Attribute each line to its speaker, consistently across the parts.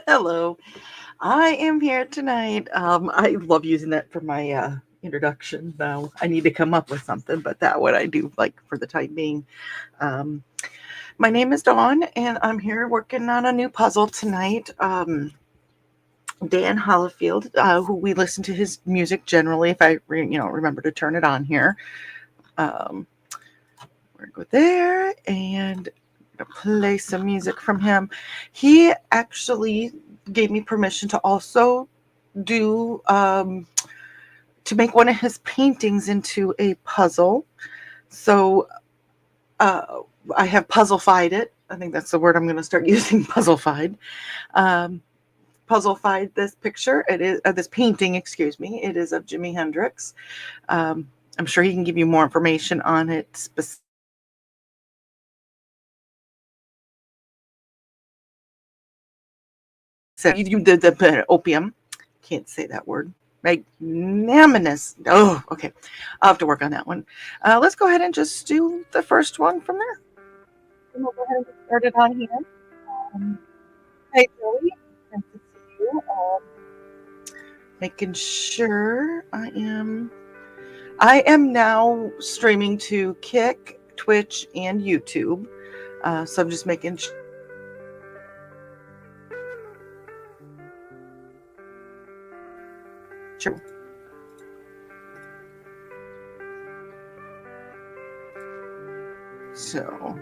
Speaker 1: Hello. I am here tonight. I love using that for my introduction. Now I need to come up with something, but that what I do like for the time being. Um, my name is Dawn, and I'm here working on a new puzzle tonight. Dan Hollifield, who we listen to his music generally, if I remember to turn it on here. Um, we're gonna go there and play some music from him. He actually gave me permission to also do to make one of his paintings into a puzzle. So uh, I have puzzlefied it. I think that's the word I'm going to start using. Puzzlefied. Um, puzzlefied this picture. It is this painting. Excuse me. It is of Jimi Hendrix. I'm sure he can give you more information on it specifically. So you did the opium. Can't say that word. Magnanimous. Oh, okay. I'll have to work on that one. Let's go ahead and just do the first one from there. And we'll go ahead and get started on here. Um, hey, Joey. Nice to see you. Making sure I am now streaming to Kick, Twitch, and YouTube. So I'm just making sure. So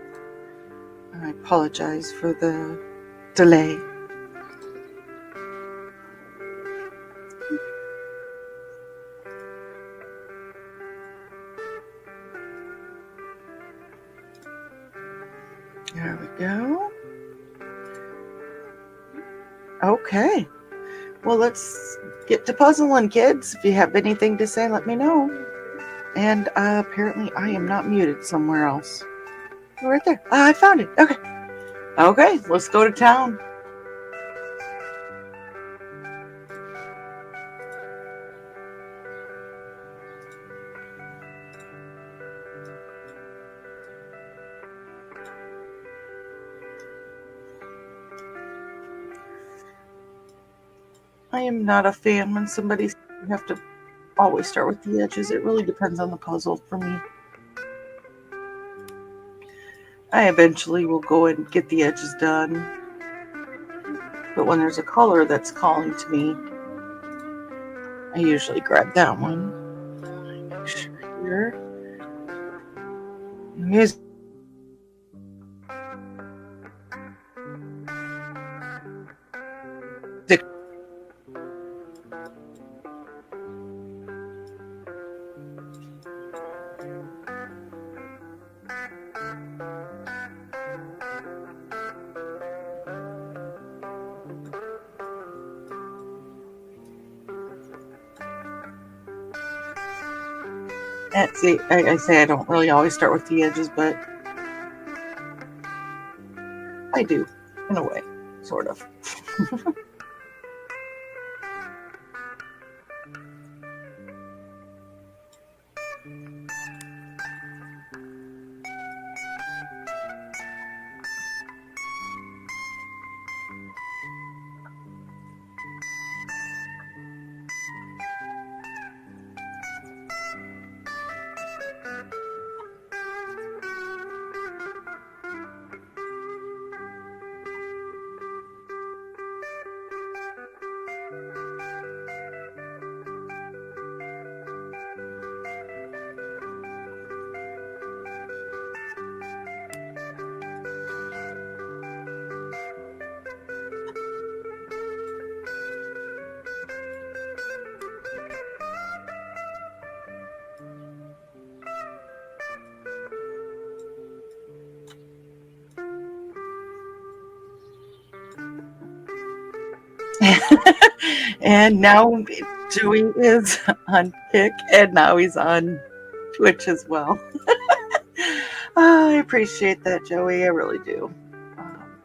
Speaker 1: I apologize for the delay. There we go. Okay. Well, let's get to puzzling, kids. If you have anything to say, let me know. And apparently I am not muted somewhere else. Oh, right there. I found it. Okay. Okay, let's go to town. I am not a fan when somebody says you have to always start with the edges. It really depends on the puzzle for me. I eventually will go and get the edges done. But when there's a color that's calling to me, I usually grab that one. Make sure here. Music. See, I say I don't really always start with the edges, but I do, in a way, sort of. And now Joey is on Kick, and now he's on Twitch as well. I appreciate that, Joey. I really do. Um,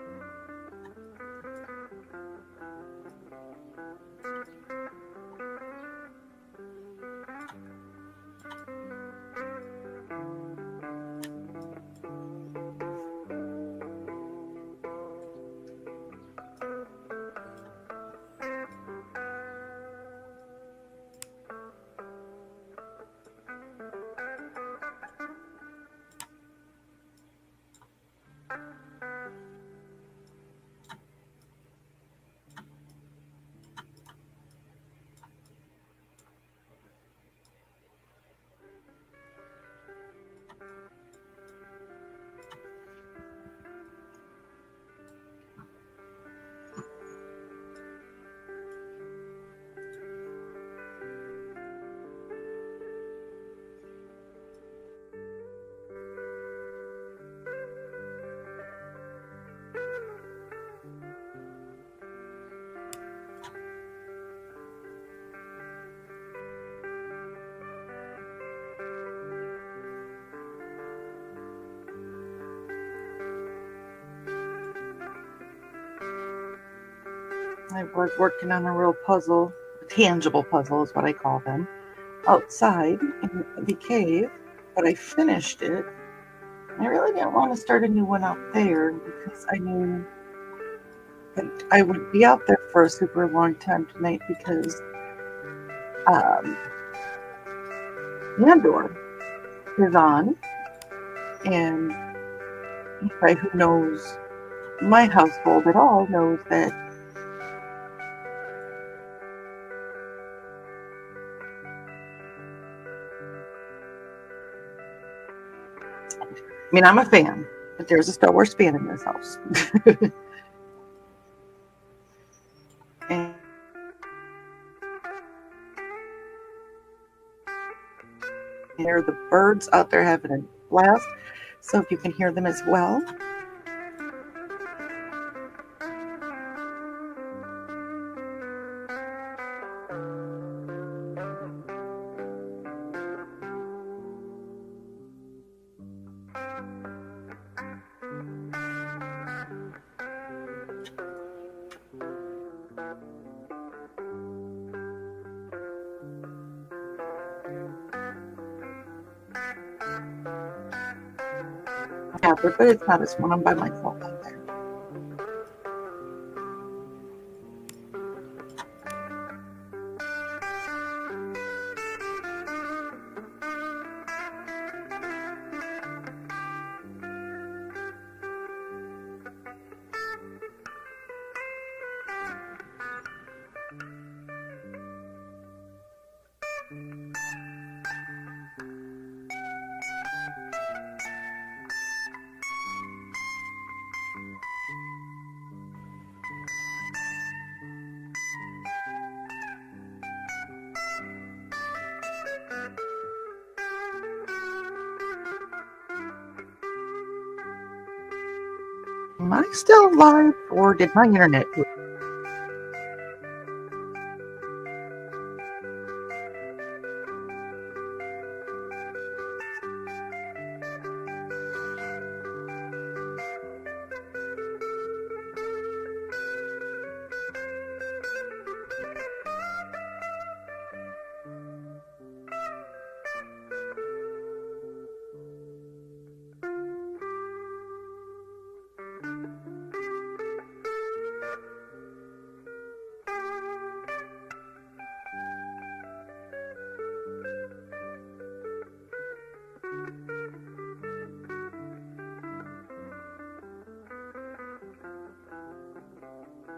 Speaker 1: I was working on a real puzzle, a tangible puzzle is what I call them, outside in the cave, but I finished it. I really didn't want to start a new one out there because I knew that I would be out there for a super long time tonight because um, Andor is on, and anybody who knows my household at all knows that I mean, I'm a fan, but there's a Star Wars fan in this house. And there are the birds out there having a blast. So if you can hear them as well. Yeah, but it's not as fun. I'm by myself out there. Am I still live or did my internet do it?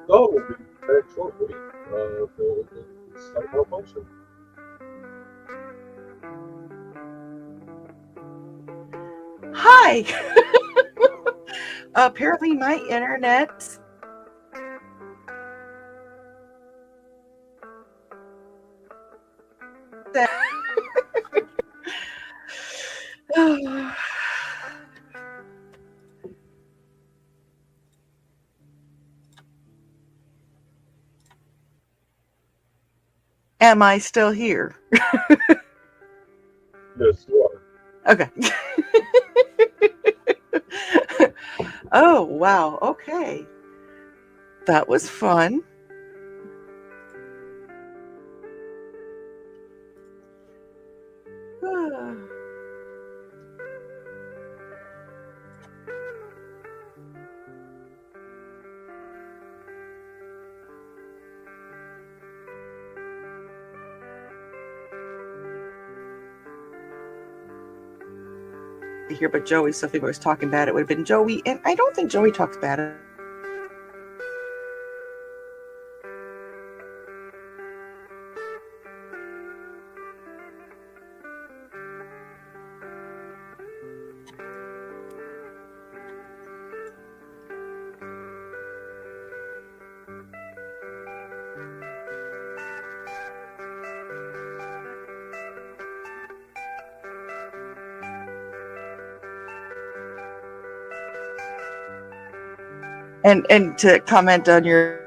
Speaker 2: So we'll be back shortly. We'll start malfunction.
Speaker 1: Hi! Apparently my internet Am I still here?
Speaker 2: Yes, you are.
Speaker 1: Okay. Oh, wow. Okay. That was fun. Here, but Joey, so if he was talking bad, it would have been Joey. And I don't think Joey talks bad. And to comment on your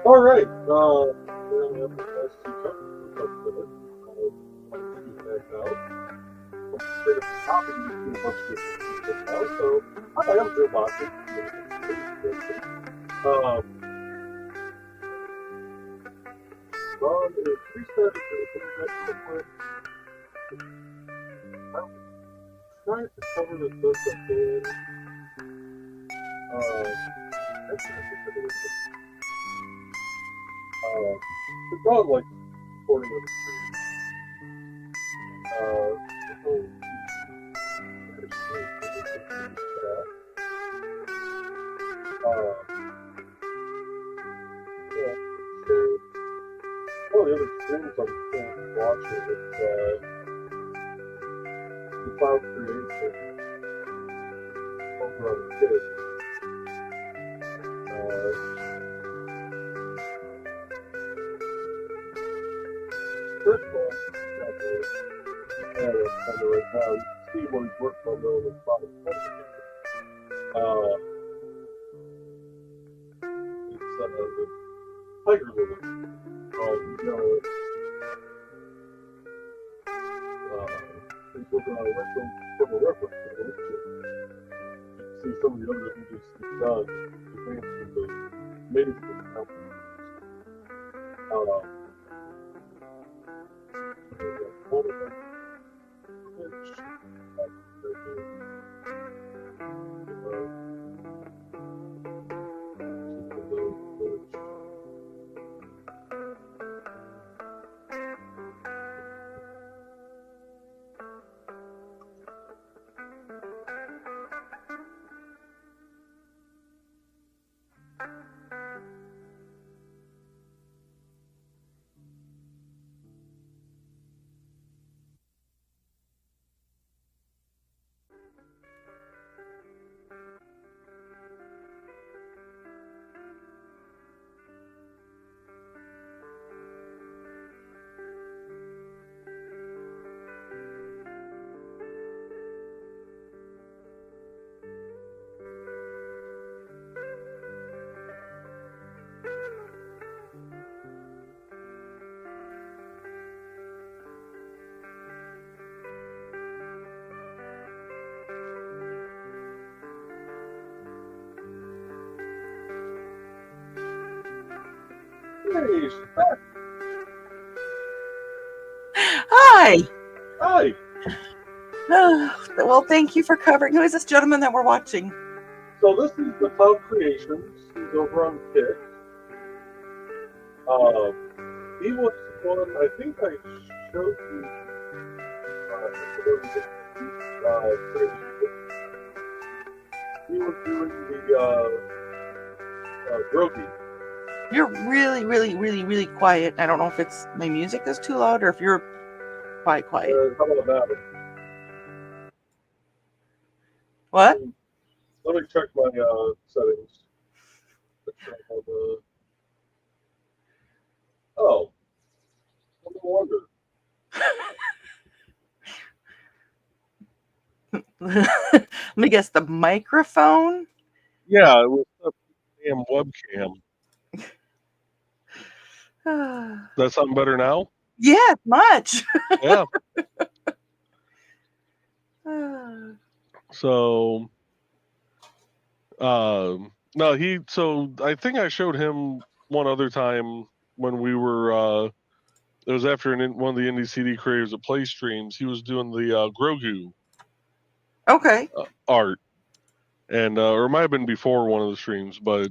Speaker 2: All right. We're gonna have the last two questions for a minute. I'll shoot back out. I'm afraid of copying too much of this now. So, hi, I'm Joe Boston. Ron is restarted the internet real quick. I'm trying to cover the best I can. Actually, I think I did it. It's not like recording with a screen. Yeah, so one of the other streams I'm watching is the cloud creation over on Kick. First of all, right now, you can see what he's working on there on the bottom corner. It's the tiger lily. You know, he's working on a retro from a reference to the picture. You can see some of the other images he's done. Advanced with the amazing companies. Hey, she's back.
Speaker 1: Hi.
Speaker 2: Hi.
Speaker 1: Well, thank you for covering. Who is this gentleman that we're watching?
Speaker 2: So this is the Cloud Creations. He's over on Kick. He was one, I think I showed you. He was doing the Grogi.
Speaker 1: You're really, really, really, really quiet. I don't know if it's my music is too loud or if you're quiet.
Speaker 2: How about that?
Speaker 1: What?
Speaker 2: Let me check my settings. Oh, no wonder.
Speaker 1: Let me guess, the microphone?
Speaker 2: Yeah, it was the damn webcam. Does that sound better now?
Speaker 1: Yeah, much.
Speaker 2: Yeah. So, no, so I think I showed him one other time when we were, it was after one of the Indie CD Creators of Play streams. He was doing the Grogu.
Speaker 1: Okay.
Speaker 2: Art. And, or it might have been before one of the streams, but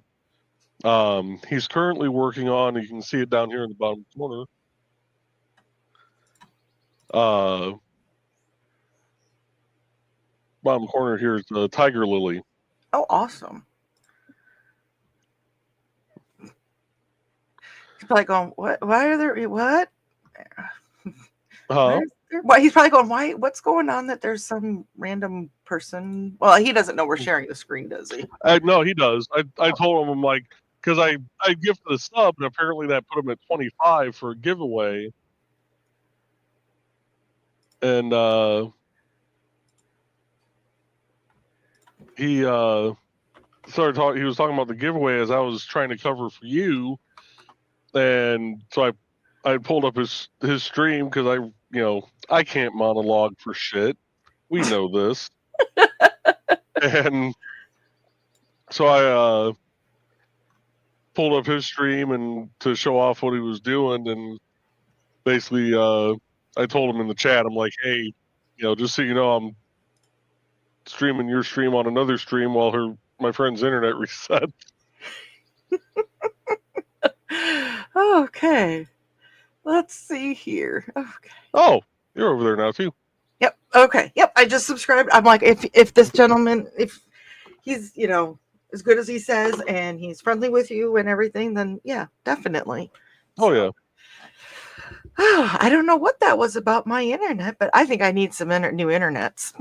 Speaker 2: he's currently working on, you can see it down here in the bottom corner. Bottom corner here is the tiger lily.
Speaker 1: Oh, awesome. He's probably going, what? Why are there, what? Why he's probably going, why? What's going on that there's some random person? Well, he doesn't know we're sharing the screen, does he?
Speaker 2: No, he does. I told him, I'm like, because I gifted a sub, and apparently that put him at 25 for a giveaway. And he started talking. He was talking about the giveaway as I was trying to cover for you, And so I pulled up his stream because I can't monologue for shit. We know this. And so I pulled up his stream and to show off what he was doing, and basically I told him in the chat, I'm like, hey, just so you know, I'm streaming your stream on another stream while my friend's internet resets.
Speaker 1: Okay. Let's see here. Okay.
Speaker 2: Oh, you're over there now too.
Speaker 1: Yep. Okay. Yep. I just subscribed. I'm like, if this gentleman, if he's, as good as he says and he's friendly with you and everything, then yeah, definitely.
Speaker 2: Oh, yeah.
Speaker 1: I don't know what that was about my internet, but I think I need some new internets.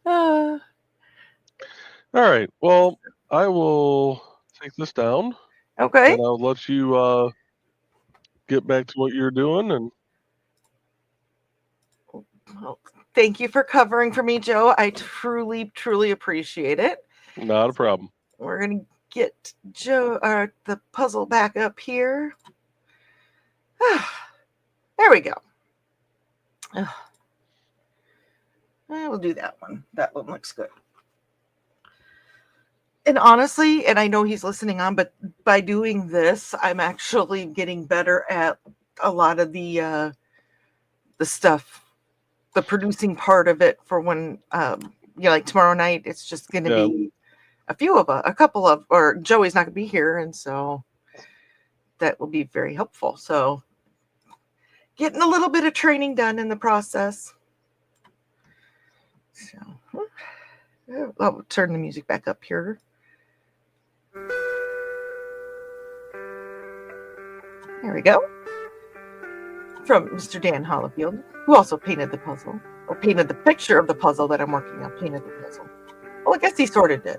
Speaker 2: All right. Well, I will take this down.
Speaker 1: Okay.
Speaker 2: And I'll let you get back to what you're doing. And
Speaker 1: well, thank you for covering for me, Joe. I truly, truly appreciate it.
Speaker 2: Not a problem.
Speaker 1: We're going to get the puzzle back up here. There we go. We'll do that one. That one looks good. And honestly, and I know he's listening on, but by doing this, I'm actually getting better at a lot of the stuff, the producing part of it for when, like tomorrow night, it's just going to be a couple of, or Joey's not going to be here. And so that will be very helpful. So getting a little bit of training done in the process. So I'll turn the music back up here. There we go. From Mr. Dan Hollifield, who also painted the puzzle, or painted the picture of the puzzle that I'm working on, painted the puzzle. Well, I guess he sort of did.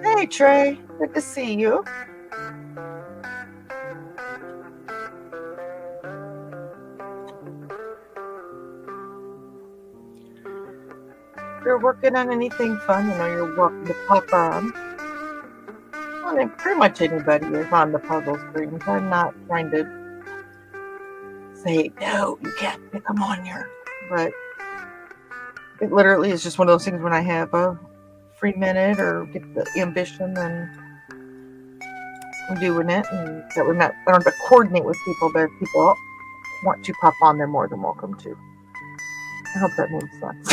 Speaker 1: Hey, Trey. Good to see you. If you're working on anything fun, you're welcome to pop on. Well, and pretty much anybody is on the puzzle screens. I'm not trying to say, no, you can't come on here. But it literally is just one of those things when I have a free minute or get the ambition, then I'm doing it. And that I don't have to coordinate with people, but if people want to pop on, they're more than welcome to. I hope that makes sense.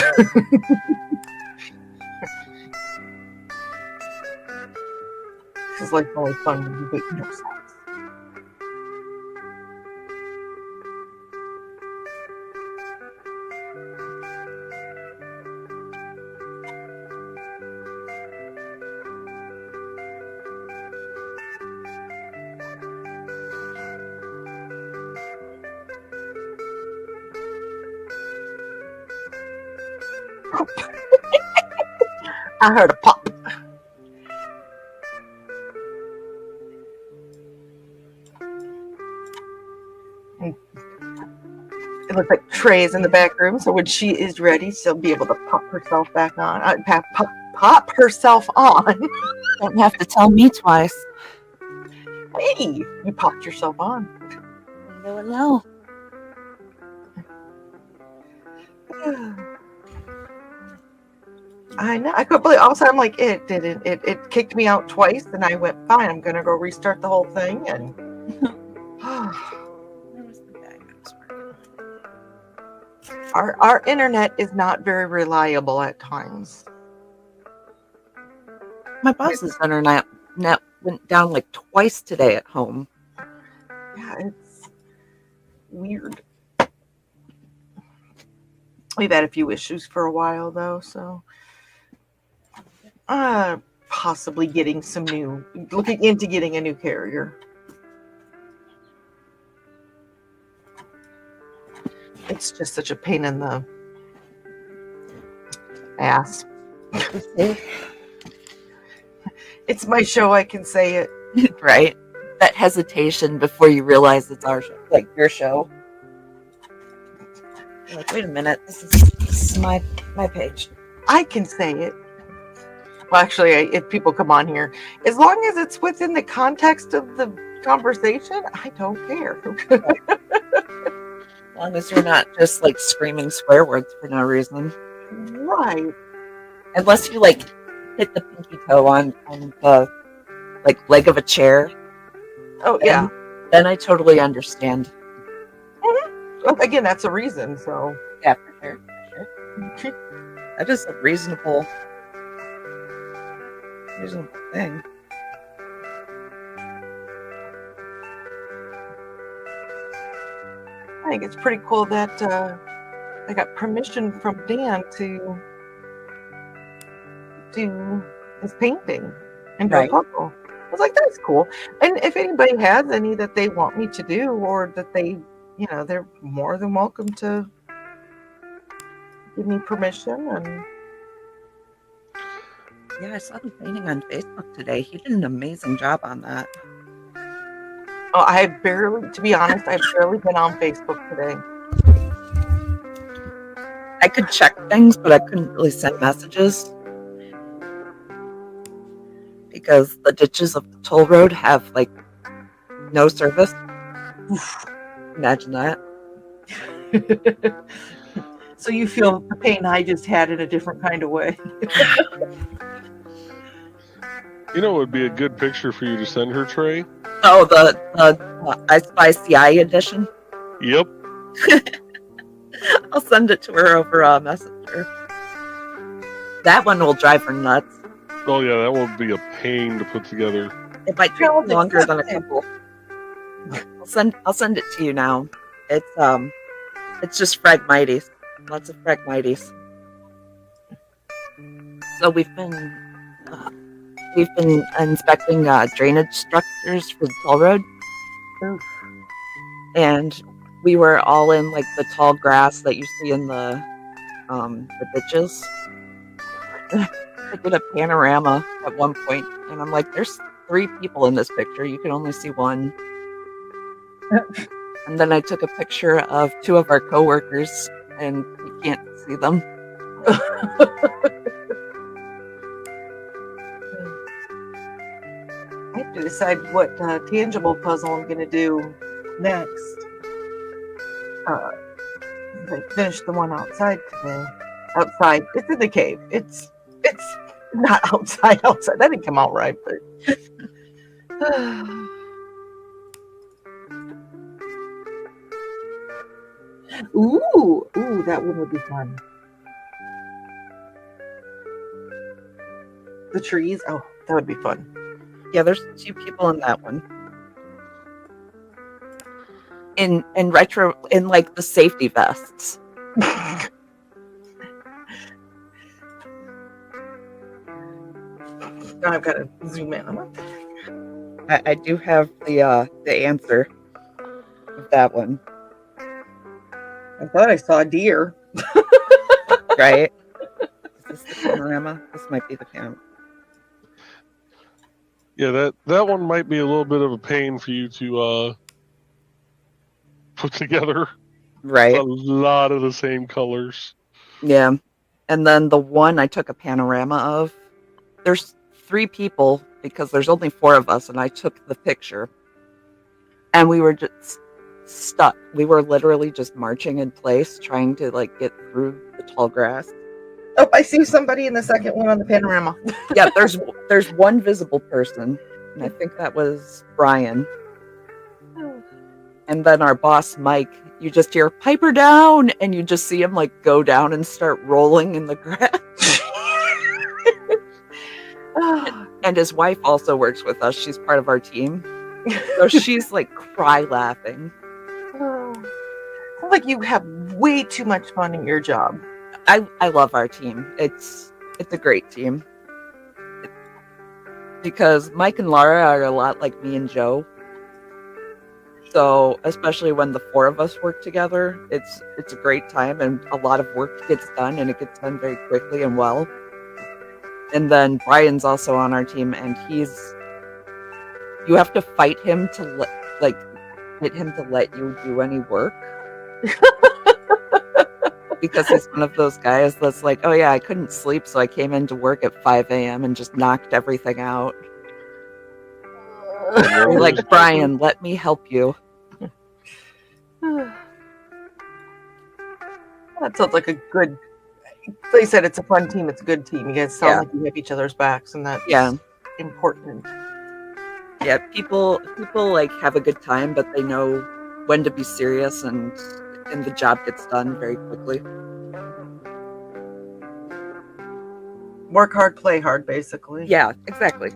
Speaker 1: This is like only fun when you make no sense. I heard a pop. And it looks like Trey's in the back room, so when she is ready, she'll be able to pop herself back on. Pop herself on.
Speaker 3: Don't have to tell me twice.
Speaker 1: Hey, you popped yourself on.
Speaker 3: I don't know.
Speaker 1: I know. I couldn't believe. All of a sudden, I'm like, it didn't. It kicked me out twice, and I went, fine. I'm gonna go restart the whole thing. And
Speaker 3: Where was the bag I was working on?
Speaker 1: our internet is not very reliable at times.
Speaker 3: My boss's internet went down like twice today at home.
Speaker 1: Yeah, it's weird. We've had a few issues for a while though, so possibly looking into getting a new carrier. It's just such a pain in the ass. It's my show, I can say it.
Speaker 3: Right? That hesitation before you realize it's our show, like your show. You're like, wait a minute, this is my page.
Speaker 1: I can say it. Well, actually, if people come on here, as long as it's within the context of the conversation, I don't care.
Speaker 3: As long as you're not just like screaming swear words for no reason.
Speaker 1: Right.
Speaker 3: Unless you like hit the pinky toe on the like leg of a chair.
Speaker 1: Oh, yeah.
Speaker 3: Then I totally understand.
Speaker 1: Well, again, that's a reason, so.
Speaker 3: Yeah, for sure. That is a reasonable thing.
Speaker 1: I think it's pretty cool that I got permission from Dan to do his painting and do a
Speaker 3: Right.
Speaker 1: puzzle. I was like, that's cool. And if anybody has any that they want me to do, or that they, they're more than welcome to give me permission. And
Speaker 3: Yeah, I saw the painting on Facebook today. He did an amazing job on that.
Speaker 1: oh, to be honest, I've barely been on Facebook today.
Speaker 3: I could check things, but I couldn't really send messages because the ditches of the toll road have like no service. Imagine that.
Speaker 1: So you feel the pain I just had in a different kind of way.
Speaker 2: You know, it would be a good picture for you to send her, Trey.
Speaker 3: Oh, the I Spy CI edition.
Speaker 2: Yep.
Speaker 3: I'll send it to her over Messenger. That one will drive her nuts.
Speaker 2: Oh yeah, that would be a pain to put together.
Speaker 3: It might take longer than a couple. I'll send it to you now. It's just Phragmites. Lots of Phragmites. So we've been inspecting drainage structures for the toll road.
Speaker 1: Oof.
Speaker 3: And we were all in like the tall grass that you see in the ditches. I did a panorama at one point, and I'm like, "There's 3 people in this picture. You can only see one." And then I took a picture of 2 of our coworkers, and you can't see them.
Speaker 1: I have to decide what tangible puzzle I'm going to do next. I finished the one outside today. Outside, it's in the cave. It's not outside. That didn't come out right, but. Ooh, that one would be fun. The trees. Oh, that would be fun.
Speaker 3: Yeah, there's 2 people in that one. In like the safety vests.
Speaker 1: Now I've got to zoom in.
Speaker 3: I do have the answer of that one.
Speaker 1: I thought I saw a deer.
Speaker 3: Right? Is this the panorama? This might be the panorama.
Speaker 2: Yeah, that one might be a little bit of a pain for you to put together.
Speaker 3: Right.
Speaker 2: A lot of the same colors.
Speaker 3: Yeah. And then the one I took a panorama of, there's 3 people because there's only 4 of us, and I took the picture. And we were just stuck. We were literally just marching in place, trying to like get through the tall grass.
Speaker 1: Oh, I see somebody in the second one on the panorama.
Speaker 3: Yeah, there's one visible person, and I think that was Brian. And then our boss, Mike, you just hear "Piper down," and you just see him like go down and start rolling in the grass. And his wife also works with us. She's part of our team. So she's like cry laughing.
Speaker 1: Sounds like you have way too much fun in your job.
Speaker 3: I love our team. It's a great team. Because Mike and Laura are a lot like me and Joe. So especially when the four of us work together, it's a great time, and a lot of work gets done, and it gets done very quickly and well. And then Brian's also on our team, and you have to fight him to get him to let you do any work. Because he's one of those guys that's like, oh yeah, I couldn't sleep, so I came into work at 5 a.m. and just knocked everything out. You're like, Brian, let me help you.
Speaker 1: That sounds like a good. They said it's a fun team. It's a good team. You guys sound like you have each other's backs, and that's important.
Speaker 3: Yeah, people like have a good time, but they know when to be serious, and the job gets done very quickly.
Speaker 1: Work hard, play hard, basically.
Speaker 3: Yeah, exactly.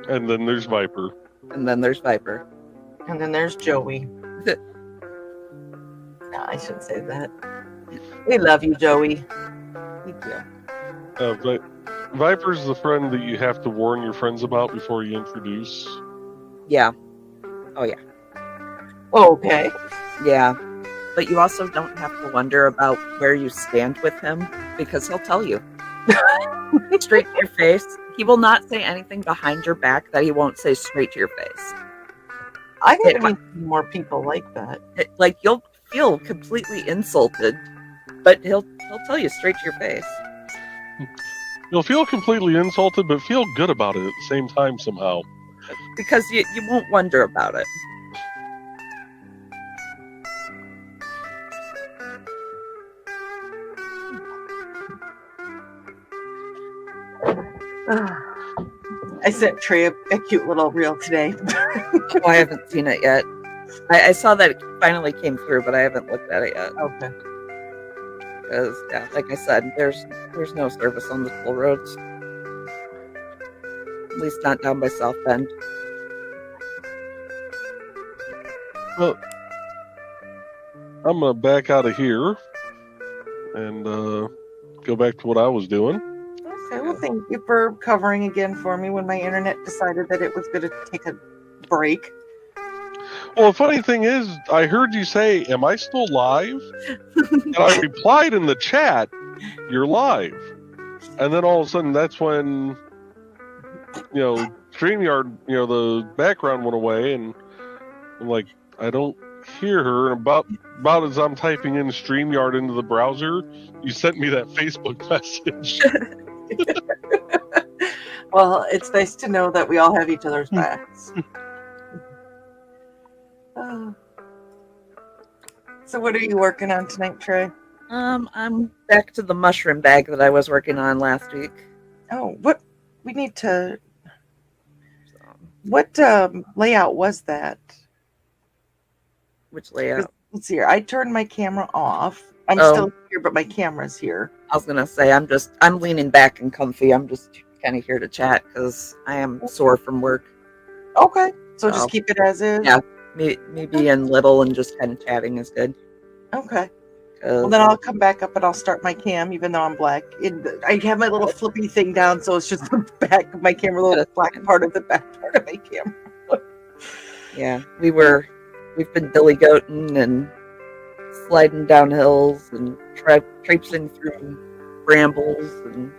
Speaker 2: And then there's Viper.
Speaker 3: And then there's Viper.
Speaker 1: And then there's Joey. No, I shouldn't say that. We love you, Joey.
Speaker 3: We do.
Speaker 2: But Viper's the friend that you have to warn your friends about before you introduce.
Speaker 3: Yeah. Oh, yeah.
Speaker 1: Okay.
Speaker 3: Yeah. But you also don't have to wonder about where you stand with him, because he'll tell you. Straight to your face. He will not say anything behind your back that he won't say straight to your face.
Speaker 1: I think we need more people like that.
Speaker 3: Like, you'll feel completely insulted, but he'll tell you straight to your face.
Speaker 2: You'll feel completely insulted, but feel good about it at the same time somehow.
Speaker 3: Because you won't wonder about it.
Speaker 1: I sent Trey a cute little reel today.
Speaker 3: Oh, I haven't seen it yet. I saw that it finally came through, but I haven't looked at it yet.
Speaker 1: Okay.
Speaker 3: Because, yeah, like I said, there's no service on the toll roads. At least not down by South Bend.
Speaker 2: Well, I'm going to back out of here and go back to what I was doing.
Speaker 1: Okay, well, thank you for covering again for me when my internet decided that it was going to take a break.
Speaker 2: Well, the funny thing is, I heard you say, am I still live? And I replied in the chat, you're live. And then all of a sudden, that's when, StreamYard, the background went away, and I'm like, I don't hear her. And about as I'm typing in StreamYard into the browser, you sent me that Facebook message.
Speaker 1: Well, it's nice to know that we all have each other's backs. So what are you working on tonight, Trey?
Speaker 3: I'm back to the mushroom bag that I was working on last week.
Speaker 1: Oh, what layout was that?
Speaker 3: Which layout?
Speaker 1: Let's see here. I turned my camera off. I'm still here, but my camera's here.
Speaker 3: I was gonna say I'm leaning back and comfy. I'm just kind of here to chat because I am sore from work.
Speaker 1: Okay, so just keep it as is.
Speaker 3: Yeah, maybe in little and just kind of chatting is good.
Speaker 1: Okay. Well, then I'll come back up and I'll start my cam, even though I'm black. I have my little flippy thing down, so it's just the back of my camera, the little black part of the back part of my camera.
Speaker 3: Yeah, we've been billy goating and sliding down hills and traipsing through brambles, and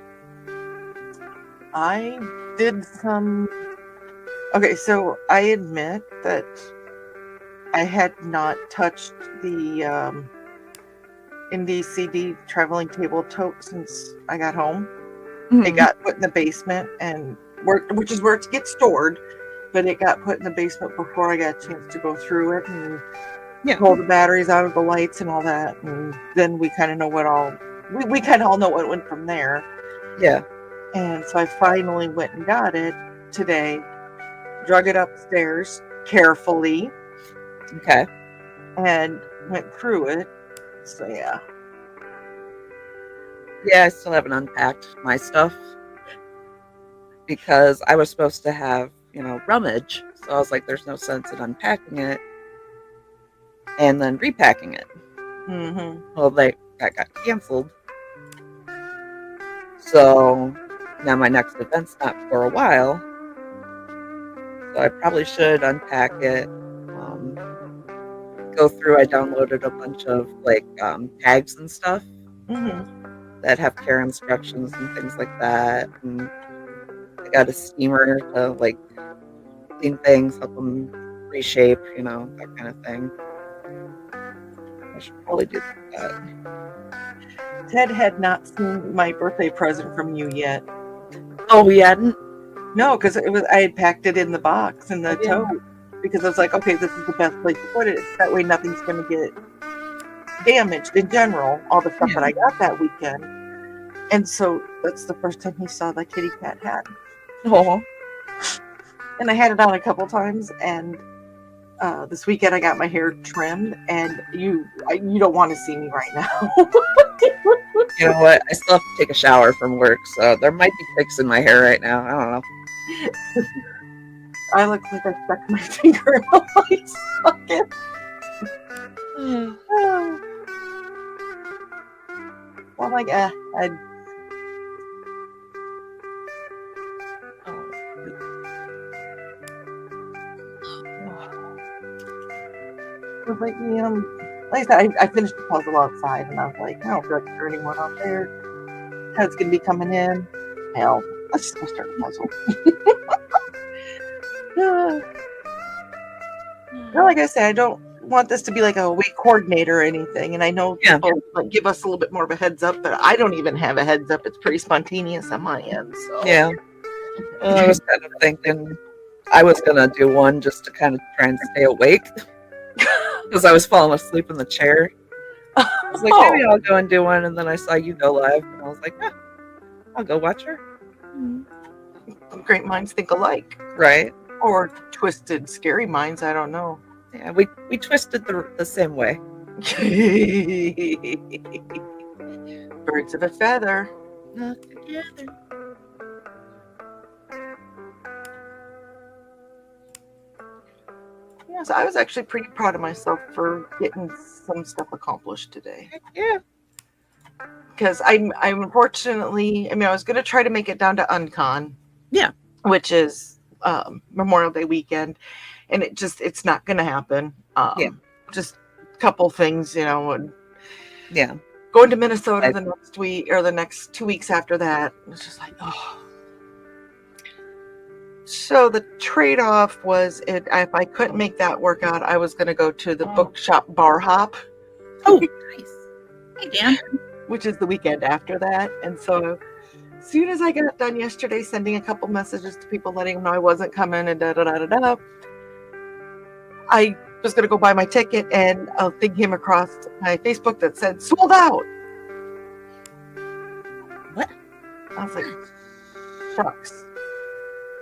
Speaker 1: I did some. Okay, so I admit that I had not touched the Indie CD traveling table tote since I got home. Mm-hmm. It got put in the basement and which is where it gets stored, but it got put in the basement before I got a chance to go through it and
Speaker 3: Yeah.
Speaker 1: pull the batteries out of the lights and all that. And then we kind of know we kind of all know what went from there.
Speaker 3: Yeah.
Speaker 1: And so I finally went and got it today, drug it upstairs carefully,
Speaker 3: Okay.
Speaker 1: and went through it. So yeah.
Speaker 3: Yeah, I still haven't unpacked my stuff because I was supposed to have, rummage. So I was like, there's no sense in unpacking it and then repacking it.
Speaker 1: Mm-hmm.
Speaker 3: Well, that got canceled. So now my next event's not for a while. So I probably should unpack it. Go through. I downloaded a bunch of tags and stuff that have care instructions and things like that. And I got a steamer to clean things, help them reshape, that kind of thing. I should probably do that.
Speaker 1: Ted had not seen my birthday present from you yet.
Speaker 3: Oh, we hadn't?
Speaker 1: No, because I had packed it in the box in the
Speaker 3: Yeah.
Speaker 1: tote because I was like, okay, this is the best place to put it. That way nothing's going to get damaged in general, all the stuff that I got that weekend. And so that's the first time he saw the kitty cat hat.
Speaker 3: Oh.
Speaker 1: And I had it on a couple times, and this weekend I got my hair trimmed, and you don't want to see me right now.
Speaker 3: You know what? I still have to take a shower from work, so there might be fix in my hair right now. I don't know.
Speaker 1: I look like I stuck my finger in a light socket. I'm like, I was like, like I said, I finished the puzzle outside, and I was like, I don't feel like turning one out there. Ted's gonna be coming in. Hell, let's just go start a puzzle. Well, like I said, I don't want this to be like a week coordinator or anything, and I know people give us a little bit more of a heads up, but I don't even have a heads up. It's pretty spontaneous on my end. So
Speaker 3: yeah. Well, I was kind of thinking I was gonna do one just to kind of try and stay awake because I was falling asleep in the chair. I was like, maybe I'll go and do one, and then I saw you go live, and I was like, I'll go watch her.
Speaker 1: Great minds think alike,
Speaker 3: right?
Speaker 1: Or twisted, scary minds. I don't know.
Speaker 3: Yeah, we twisted the same way.
Speaker 1: Birds of a feather.
Speaker 3: Not together.
Speaker 1: Yes, I was actually pretty proud of myself for getting some stuff accomplished today.
Speaker 3: Yeah.
Speaker 1: Because I'm unfortunately, I was going to try to make it down to Uncon.
Speaker 3: Yeah.
Speaker 1: Which is Memorial Day weekend. And it's not going to happen. Just a couple things, and going to Minnesota the next week or the next 2 weeks after that. It's just like, oh. So the trade-off was if I couldn't make that work out, I was going to go to the bookshop bar hop.
Speaker 3: Oh, nice. Hey, Dan.
Speaker 1: Which is the weekend after that. And so as soon as I got done yesterday sending a couple messages to people letting them know I wasn't coming and da-da-da-da-da, I was going to go buy my ticket, and a thing came across my Facebook that said, sold out.
Speaker 3: What?
Speaker 1: I was like, shucks.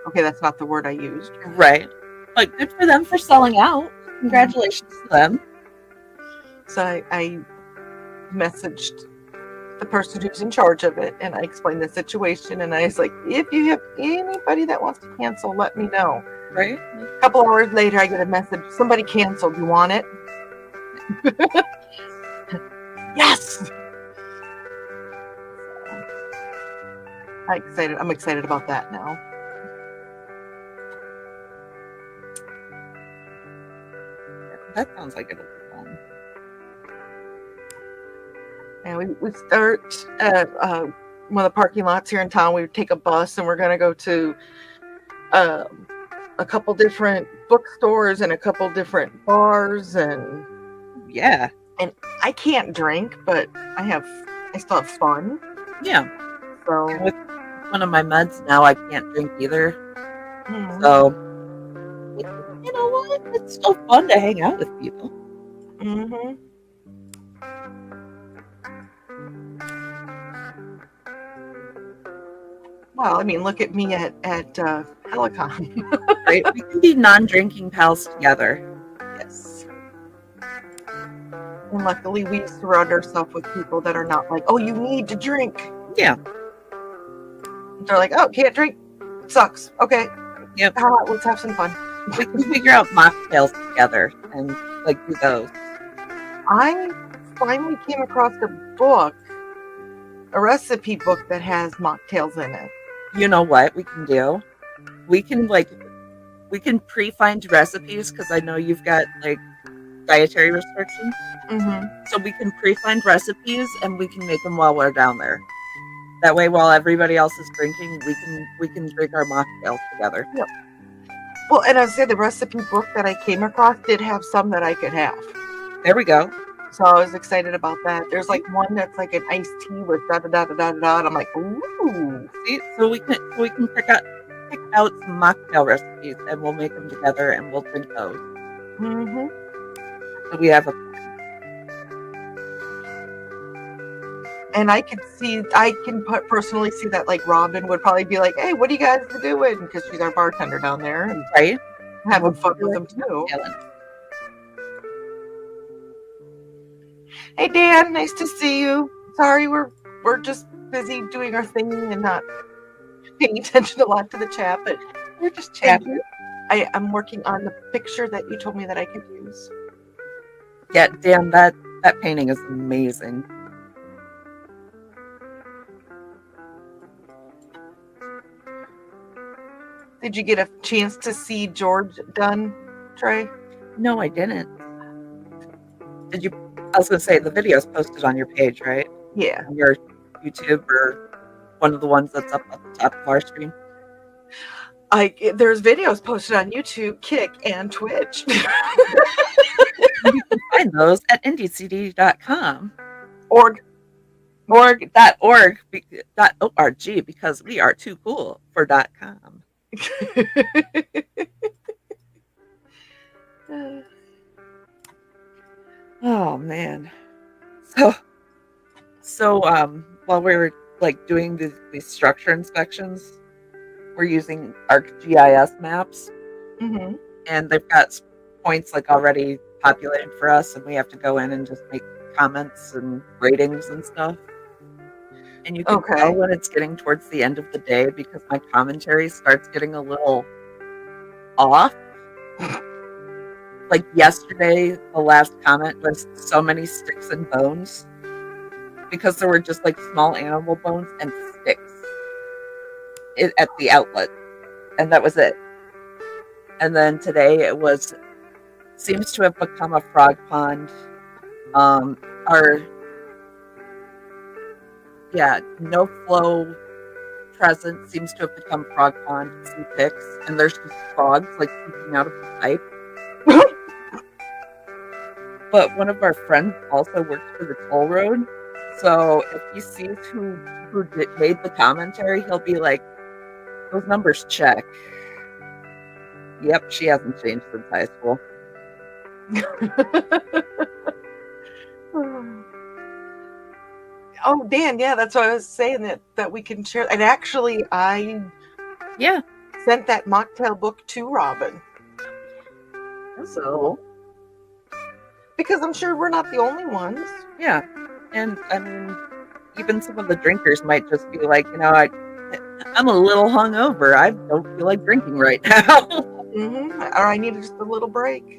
Speaker 1: Okay, that's not the word I used.
Speaker 3: Right. But good for them for selling out. Congratulations to them.
Speaker 1: So I messaged the person who's in charge of it, and I explained the situation, and I was like, if you have anybody that wants to cancel, let me know.
Speaker 3: Right.
Speaker 1: A couple hours later, I get a message, somebody canceled, you want it? Yes! I'm excited about that now.
Speaker 3: That sounds like it'll be fun.
Speaker 1: And we start at one of the parking lots here in town. We take a bus, and we're going to go to a couple different bookstores and a couple different bars. And and I can't drink, but I still have fun.
Speaker 3: Yeah.
Speaker 1: So
Speaker 3: and with one of my meds now, I can't drink either. So you know what? It's still fun to hang out with people.
Speaker 1: Mm-hmm. Well, I mean, look at me at Helicon.
Speaker 3: Right? We can be non-drinking pals together.
Speaker 1: Yes. And luckily, we surround ourselves with people that are not like, oh, you need to drink.
Speaker 3: Yeah.
Speaker 1: They're like, oh, can't drink. Sucks. Okay.
Speaker 3: Yep.
Speaker 1: How about let's have some fun.
Speaker 3: We can figure out mocktails together and like do those.
Speaker 1: I finally came across a book, a recipe book that has mocktails in it.
Speaker 3: You know what we can do? We can pre-find recipes because I know you've got like dietary restrictions.
Speaker 1: Mm-hmm.
Speaker 3: So we can pre-find recipes and we can make them while we're down there. That way, while everybody else is drinking, we can drink our mocktails together.
Speaker 1: Yep. Well, and I said the recipe book that I came across did have some that I could have.
Speaker 3: There we go.
Speaker 1: So I was excited about that. There's like one that's like an iced tea with da da da da da da. And I'm like, ooh.
Speaker 3: See, so we can pick out some mocktail recipes and we'll make them together and we'll drink those.
Speaker 1: Mm-hmm.
Speaker 3: So we have a.
Speaker 1: And I can personally see that like Robin would probably be like, hey, what are you guys doing? Because she's our bartender down there and
Speaker 3: Right?
Speaker 1: having fun with them too. Hey Dan, nice to see you. Sorry, we're just busy doing our thing and not paying attention a lot to the chat, but we're just chatting. I'm working on the picture that you told me that I could use.
Speaker 3: Yeah, Dan, that painting is amazing.
Speaker 1: Did you get a chance to see George done, Trey?
Speaker 3: No, I didn't. Did you? I was going to say the video is posted on your page, right?
Speaker 1: Yeah.
Speaker 3: On your YouTube or one of the ones that's up at the top of our screen.
Speaker 1: There's videos posted on YouTube, Kick, and Twitch.
Speaker 3: You can find those at indiecd.com.
Speaker 1: Org.
Speaker 3: Org.org because we are too cool for .com. Oh man. So while we were like doing these structure inspections, we're using ArcGIS maps.
Speaker 1: Mm-hmm.
Speaker 3: And they've got points like already populated for us, and we have to go in and just make comments and ratings and stuff. And you can tell when it's getting towards the end of the day because my commentary starts getting a little off. Like yesterday, the last comment was so many sticks and bones because there were just like small animal bones and sticks at the outlet, and that was it. And then today it seems to have become a frog pond. No flow present seems to have become frog pond. Some picks, and there's just frogs like peeking out of the pipe. But one of our friends also works for the toll road, so if he sees who made the commentary, he'll be like, "Those numbers check." Yep, she hasn't changed since high school.
Speaker 1: Oh, Dan, yeah, that's what I was saying that we can share. And actually, I sent that mocktail book to Robin.
Speaker 3: So,
Speaker 1: because I'm sure we're not the only ones.
Speaker 3: Yeah, and I mean, even some of the drinkers might just be like, I'm a little hungover. I don't feel like drinking right now.
Speaker 1: Mm-hmm. Or I need just a little break.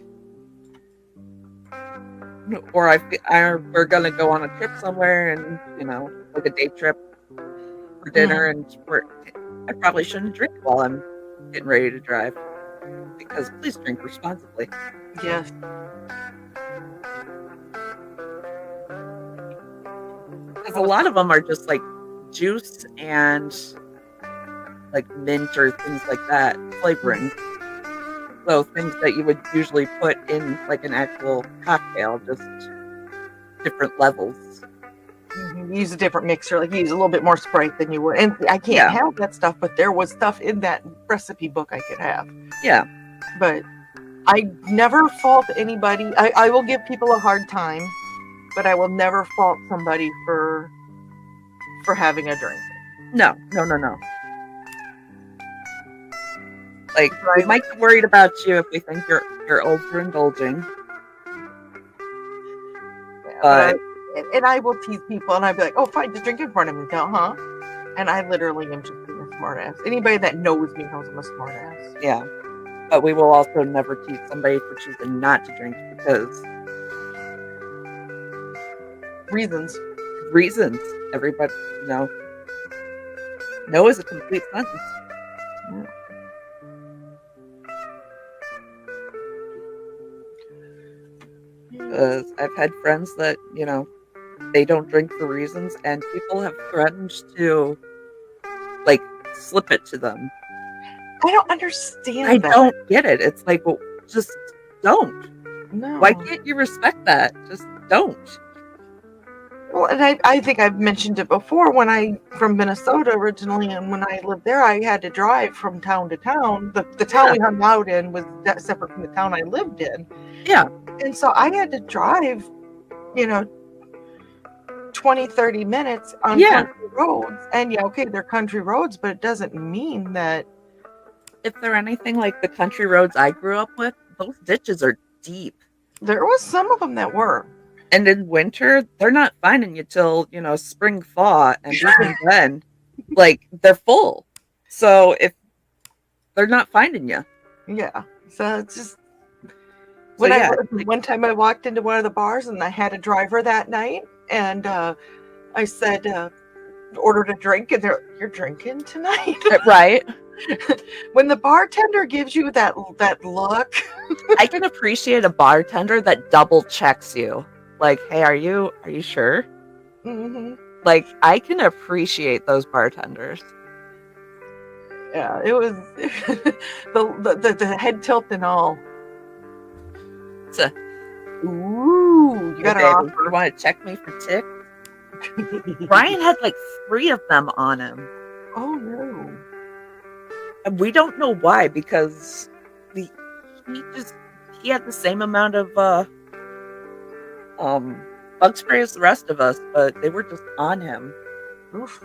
Speaker 3: Or we're gonna go on a trip somewhere, and like a day trip for dinner, and I probably shouldn't drink while I'm getting ready to drive because please drink responsibly.
Speaker 1: Yes.
Speaker 3: Because a lot of them are just like juice and like mint or things like that flavoring. So things that you would usually put in like an actual cocktail, just different levels.
Speaker 1: You use a different mixer, like you use a little bit more Sprite than you would. And I can't have that stuff, but there was stuff in that recipe book I could have.
Speaker 3: Yeah.
Speaker 1: But I never fault anybody. I will give people a hard time, but I will never fault somebody for having a drink.
Speaker 3: No. Like, we might get worried about you if we think you're overindulging. But
Speaker 1: and I will tease people, and I'd be like, "Oh, fine, just drink in front of me, huh?" And I literally am just being a smartass. Anybody that knows me knows I'm a smartass.
Speaker 3: yeah. But we will also never teach somebody for choosing not to drink because
Speaker 1: Reasons.
Speaker 3: Everybody, no is a complete sentence.
Speaker 1: Yeah.
Speaker 3: Because I've had friends that, they don't drink for reasons, and people have threatened to, like, slip it to them.
Speaker 1: I don't understand
Speaker 3: I
Speaker 1: that.
Speaker 3: don't get it. It's like, well, just don't.
Speaker 1: No.
Speaker 3: Why can't you respect that? Just don't.
Speaker 1: Well, and I think I've mentioned it before when from Minnesota originally, and when I lived there, I had to drive from town to town. The town we hung out in was separate from the town I lived in.
Speaker 3: Yeah.
Speaker 1: And so I had to drive, 20, 30 minutes on country roads. And okay, they're country roads, but it doesn't mean that.
Speaker 3: If they're anything like the country roads I grew up with, those ditches are deep.
Speaker 1: There was some of them that were.
Speaker 3: And in winter, they're not finding you till, spring, thaw. And even then, like, they're full. So if they're not finding you.
Speaker 1: Yeah. So it's just.
Speaker 3: So,
Speaker 1: one time I walked into one of the bars and I had a driver that night. And I said, ordered a drink. And you're drinking tonight?
Speaker 3: Right.
Speaker 1: When the bartender gives you that look.
Speaker 3: I can appreciate a bartender that double checks you. Like, hey, are you sure?
Speaker 1: Mm-hmm.
Speaker 3: Like, I can appreciate those bartenders.
Speaker 1: Yeah, it was the head tilt and all. Ooh, you got an offer.
Speaker 3: You want to check me for tips? Brian had like 3 of them on him.
Speaker 1: Oh no.
Speaker 3: And we don't know why, because he had the same amount of bug spray as the rest of us, but they were just on him.
Speaker 1: Oof.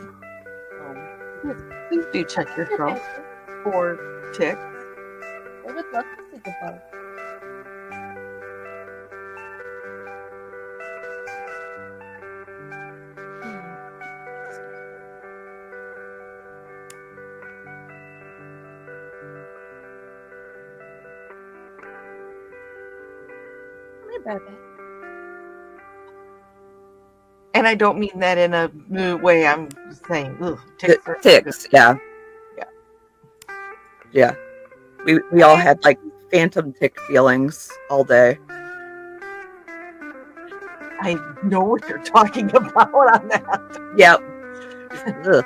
Speaker 1: Please do check yourself for ticks.
Speaker 3: I would love to see the bug.
Speaker 1: And I don't mean that in a mood way. I'm saying,
Speaker 3: ticks. Yeah. We all had like phantom tick feelings all day.
Speaker 1: I know what you're talking about on that.
Speaker 3: Yep. Ugh.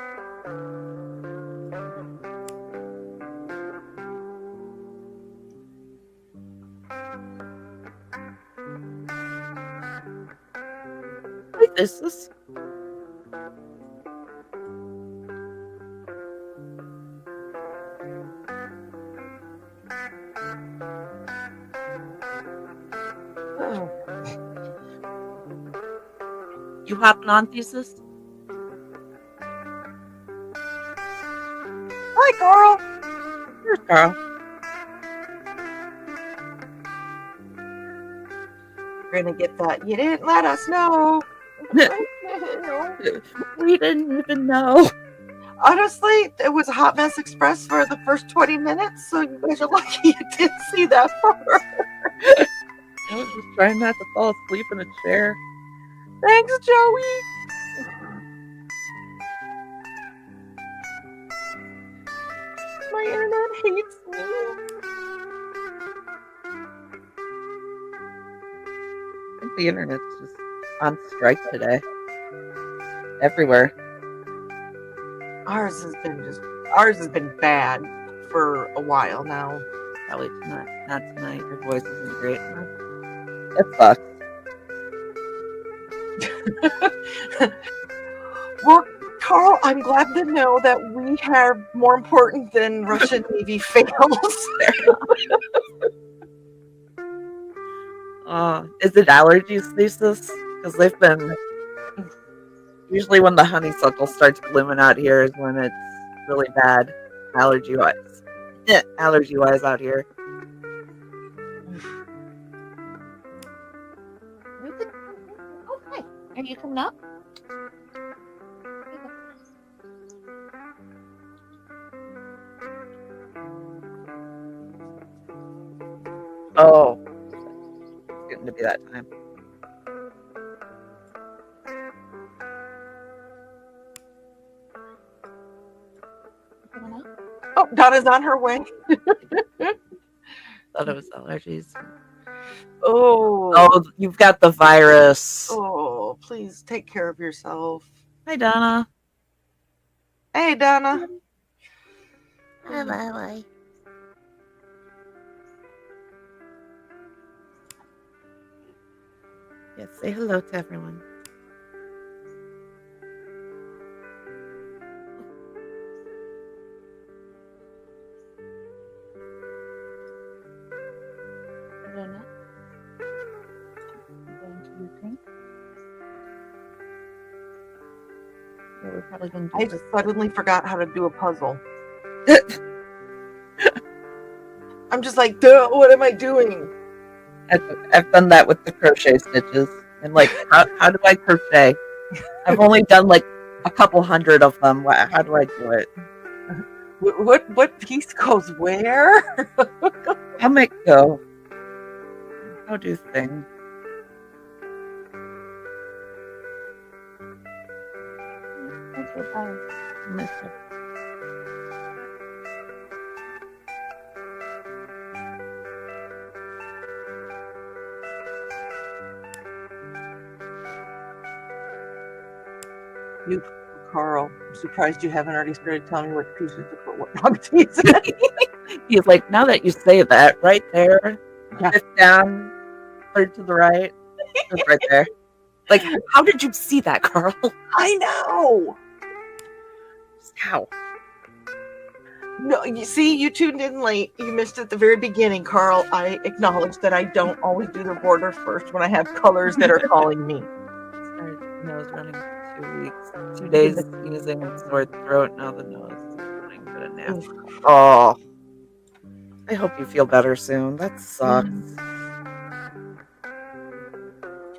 Speaker 3: What is this?
Speaker 1: Oh.
Speaker 3: You hopping on, Thesis?
Speaker 1: Hi, Carl.
Speaker 3: Here's Carl.
Speaker 1: We're gonna get that. You didn't let us know.
Speaker 3: We didn't even know.
Speaker 1: Honestly, it was a hot mess express for the first 20 minutes, so you guys are lucky you didn't see that far.
Speaker 3: I was just trying not to fall asleep in a chair.
Speaker 1: Thanks, Joey. My internet hates me.
Speaker 3: I think the internet's just on strike today. Everywhere.
Speaker 1: Ours has been bad for a while now.
Speaker 3: Probably not tonight. Your voice isn't great. It sucks.
Speaker 1: Well, Carl, I'm glad to know that we are more important than Russian Navy fails.
Speaker 3: Is it allergies, Thesis? Because they've been usually when the honeysuckle starts blooming out here is when it's really bad allergy wise. Allergy wise out here.
Speaker 4: Okay. Are you coming up?
Speaker 3: Oh, it's getting to be that time.
Speaker 1: Oh, Donna's on her way.
Speaker 3: Thought it was allergies.
Speaker 1: Oh,
Speaker 3: You've got the virus.
Speaker 1: oh, please take care of yourself.
Speaker 3: Hi, Donna.
Speaker 1: Hey, Donna.
Speaker 4: Bye.
Speaker 3: Yes, say hello to everyone.
Speaker 4: Donut. You going to your drink? Yeah, we're probably going to
Speaker 1: I suddenly forgot how to do a puzzle. I'm just like, duh, what am I doing?
Speaker 3: I've done that with the crochet stitches. And like, how do I crochet? I've only done like a couple hundred of them. How do I do it?
Speaker 1: What piece goes where?
Speaker 3: I'll make go. How do things?
Speaker 4: Thanks for bye.
Speaker 1: Carl, I'm surprised you haven't already started telling me what pieces to put what dog teeth in.
Speaker 3: He's like, now that you say that, right there,
Speaker 1: Yeah.
Speaker 3: fifth down, third to the right, just right there. Like, how did you see that, Carl?
Speaker 1: I know.
Speaker 3: How?
Speaker 1: No, you see, you tuned in late. You missed at the very beginning, Carl. I acknowledge that I don't always do the border first when I have colors that are calling me.
Speaker 3: Started nose running for 2 weeks. 2 days sneezing and sore throat. Now the nose is running good a nap. Oh, I hope you feel better soon. That sucks.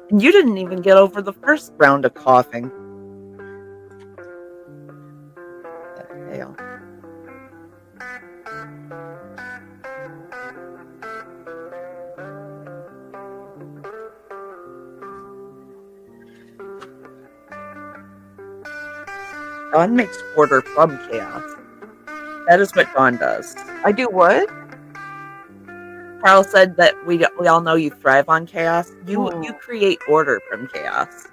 Speaker 3: And you didn't even get over the first round of coughing. The hell. Dawn makes order from chaos. That is what Dawn does.
Speaker 1: I do what?
Speaker 3: Carl said that we all know you thrive on chaos. You create order from chaos.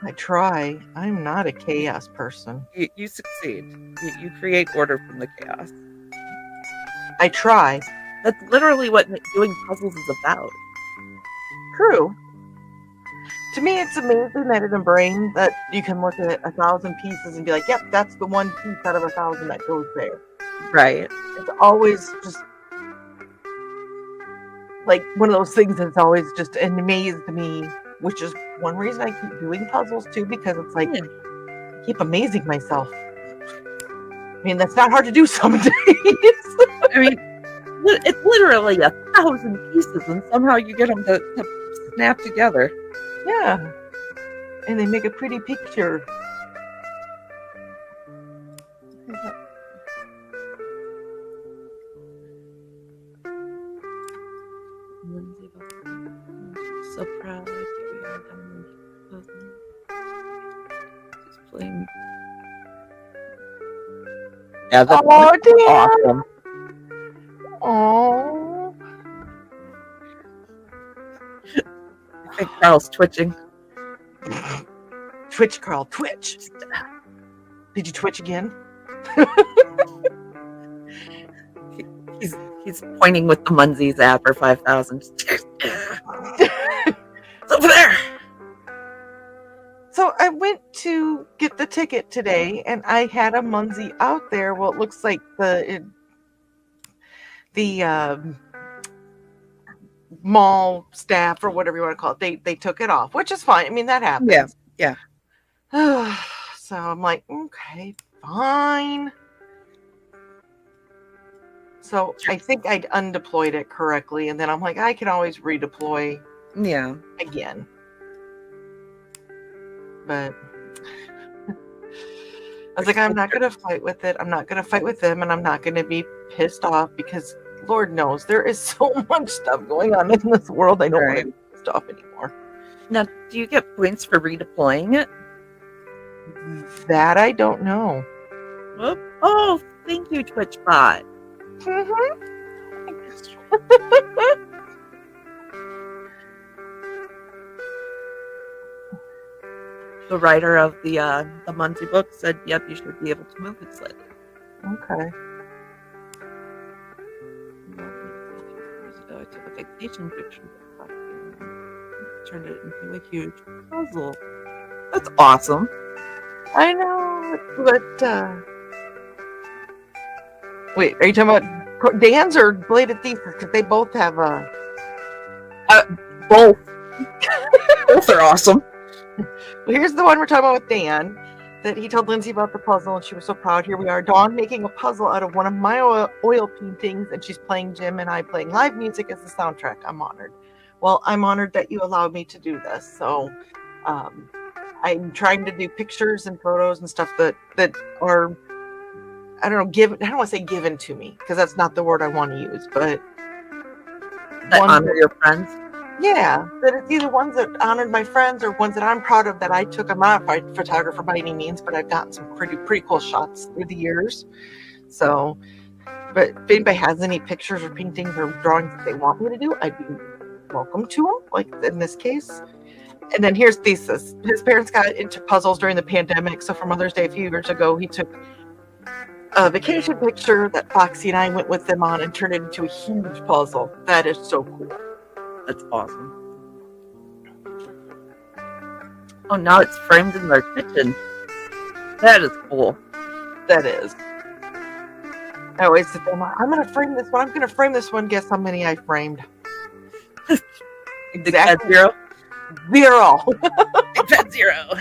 Speaker 1: I try. I'm not a chaos person.
Speaker 3: You succeed. You create order from the chaos.
Speaker 1: I try.
Speaker 3: That's literally what doing puzzles is about.
Speaker 1: True. To me, it's amazing that in a brain that you can look at 1,000 pieces and be like, yep, that's the one piece out of 1,000 that goes there.
Speaker 3: Right.
Speaker 1: It's always just like one of those things that's always just amazed me, which is one reason I keep doing puzzles too, because it's like, I keep amazing myself. I mean, that's not hard to do some days.
Speaker 3: I mean, it's literally 1,000 pieces, and somehow you get them to snap together.
Speaker 1: Yeah. And they make a pretty picture.
Speaker 3: She's so proud of you. Just playing. Yeah, that's awesome.
Speaker 1: Oh.
Speaker 3: I think Carl's twitching.
Speaker 1: Twitch, Carl, twitch. Did you twitch again?
Speaker 3: He's pointing with the Munzies app for 5,000. It's over there.
Speaker 1: So I went to get the ticket today, and I had a Munzie out there. Well, it looks like the mall staff or whatever you want to call it, they took it off, which is fine. I mean, that happens.
Speaker 3: Yeah.
Speaker 1: So I'm like, okay, fine. So I think I'd undeployed it correctly, and then I'm like, I can always redeploy
Speaker 3: Yeah.
Speaker 1: again. But I was like, I'm not going to fight with it. I'm not going to fight with them, and I'm not going to be pissed off because Lord knows there is so much stuff going on in this world. I don't want to be pissed off anymore.
Speaker 3: Now, do you get points for redeploying it?
Speaker 1: That I don't know.
Speaker 3: Oh, thank you, TwitchBot.
Speaker 1: Mm-hmm.
Speaker 3: The writer of the Muncie book said, "Yep, you should be able to move it slightly."
Speaker 1: Okay.
Speaker 3: Years ago, I took a vacation picture of it, and turned it into a huge puzzle. That's awesome.
Speaker 1: I know, but wait, are you talking about Dan's or Bladed Thesis? Because they both have
Speaker 3: Both. Both are awesome.
Speaker 1: Well, here's the one we're talking about with Dan. That he told Lindsay about the puzzle, and she was so proud. Here we are, Dawn making a puzzle out of one of my oil paintings, and she's playing Jim and I playing live music as the soundtrack. I'm honored. Well, I'm honored that you allowed me to do this. So, I'm trying to do pictures and photos and stuff that are, I don't know, given. I don't want to say given to me because that's not the word I want to use, but
Speaker 3: That honor your friends.
Speaker 1: Yeah, that it's either ones that honored my friends or ones that I'm proud of that I took. I'm not a photographer by any means, but I've gotten some pretty cool shots through the years. So, but if anybody has any pictures or paintings or drawings that they want me to do, I'd be welcome to them, like in this case. And then here's Thesis. His parents got into puzzles during the pandemic, so for Mother's Day a few years ago, he took a vacation picture that Foxy and I went with them on and turned it into a huge puzzle. That is so cool.
Speaker 3: That's awesome. Oh, now it's framed in their kitchen. That is cool.
Speaker 1: That is. I always sit there, I'm going to frame this one. I'm going to frame this one. Guess how many I framed?
Speaker 3: Exactly. Zero. That's zero.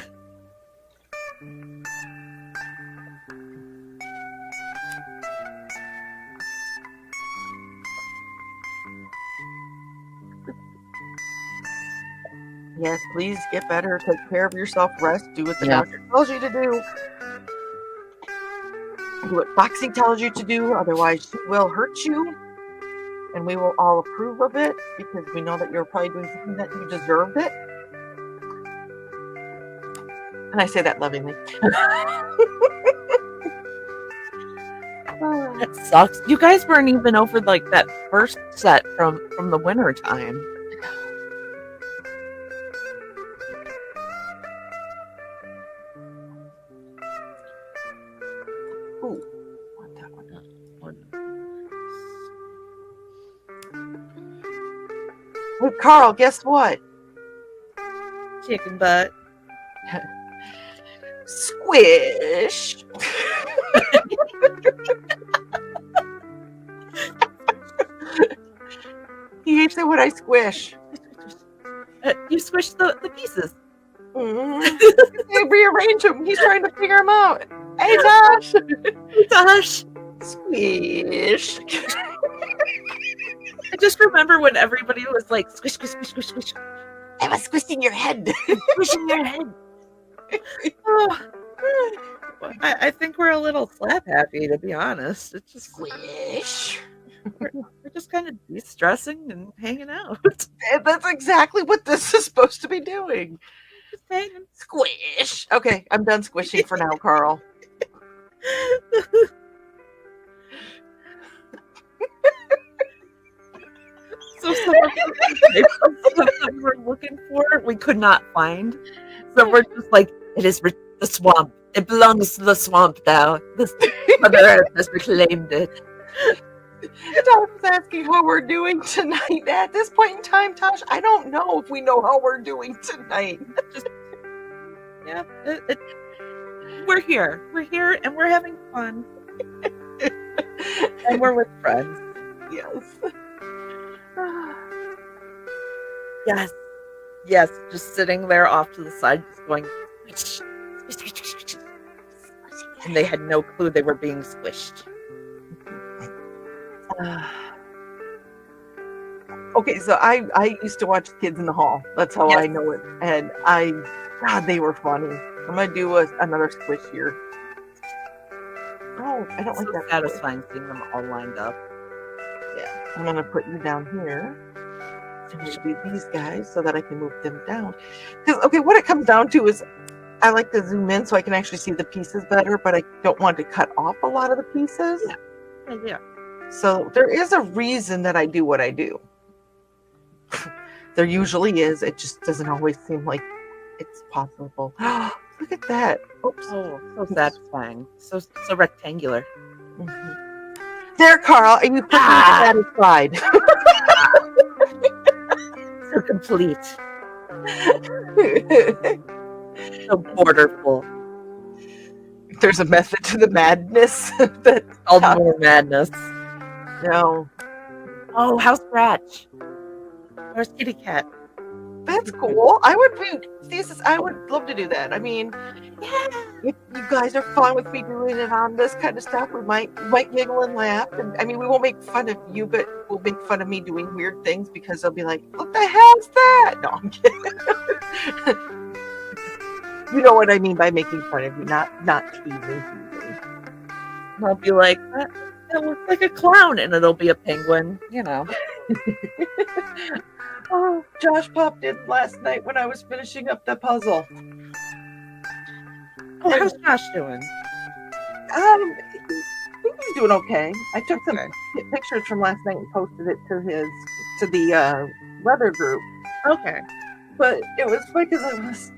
Speaker 1: Yes, please get better. Take care of yourself. Rest. Do what the doctor tells you to do. Do what Foxy tells you to do. Otherwise, she will hurt you. And we will all approve of it because we know that you're probably doing something that you deserved it. And I say that lovingly.
Speaker 3: That sucks. You guys weren't even over like that first set from the winter time.
Speaker 1: Ooh, want that one. Hey, Carl, guess what?
Speaker 3: Chicken butt.
Speaker 1: Squish. He hates it when I squish.
Speaker 3: You squish the pieces.
Speaker 1: They rearrange them. He's trying to figure them out. Hey, Josh.
Speaker 3: Josh.
Speaker 1: Squish.
Speaker 3: I just remember when everybody was like, squish, squish, squish, squish, squish.
Speaker 1: I was squishing your head.
Speaker 3: Squishing your head. Oh. I think we're a little slap happy, to be honest. It's just
Speaker 1: Squish.
Speaker 3: we're just kind of de-stressing and hanging out.
Speaker 1: That's exactly what this is supposed to be doing.
Speaker 3: Just hanging.
Speaker 1: Squish. Okay, I'm done squishing for now, Carl.
Speaker 3: So some of them we were looking for, we could not find. So we're just like, it is the swamp. It belongs to the swamp now. Mother Earth has reclaimed it.
Speaker 1: Tosh was asking how we're doing tonight. At this point in time, Tosh, I don't know if we know how we're doing tonight.
Speaker 3: Yeah, we're here. We're here and we're having fun. And we're with friends.
Speaker 1: Yes.
Speaker 3: Yes. Yes. Just sitting there off to the side, just going, squish, squish, squish, squish, squish. And they had no clue they were being squished.
Speaker 1: Okay, so I used to watch Kids in the Hall. That's how I
Speaker 3: Yes.
Speaker 1: know it. And God, they were funny. I'm gonna do another squish here. Oh, I don't
Speaker 3: So
Speaker 1: like that.
Speaker 3: satisfying seeing them all lined up.
Speaker 1: Yeah, I'm gonna put you down here. And it should be these guys so that I can move them down. Because okay, what it comes down to is I like to zoom in so I can actually see the pieces better, but I don't want to cut off a lot of the pieces.
Speaker 3: Yeah.
Speaker 1: So there is a reason that I do what I do. There usually is. It just doesn't always seem like it's possible. Look at that. Oops.
Speaker 3: Oh, so satisfying. So rectangular.
Speaker 1: Mhm. There, Carl. Are you satisfied?
Speaker 3: So complete. So borderful.
Speaker 1: There's a method to the madness.
Speaker 3: All the more madness.
Speaker 1: No.
Speaker 3: Oh, house scratch. There's kitty cat.
Speaker 1: That's cool. I would love to do that. I mean, if you guys are fun with me doing it on this kind of stuff, we might giggle and laugh. And I mean, we won't make fun of you, but we'll make fun of me doing weird things because they'll be like, "What the hell's that?" No, I'm kidding. You know what I mean by making fun of you, not teasing.
Speaker 3: And I'll be like, that looks like a clown, and it'll be a penguin, you know.
Speaker 1: Oh, Josh popped in last night when I was finishing up the puzzle.
Speaker 3: Oh, how's Josh doing?
Speaker 1: I think he's doing okay. I took some
Speaker 3: Okay.
Speaker 1: pictures from last night and posted it to the weather group.
Speaker 3: Okay.
Speaker 1: But it was funny because I was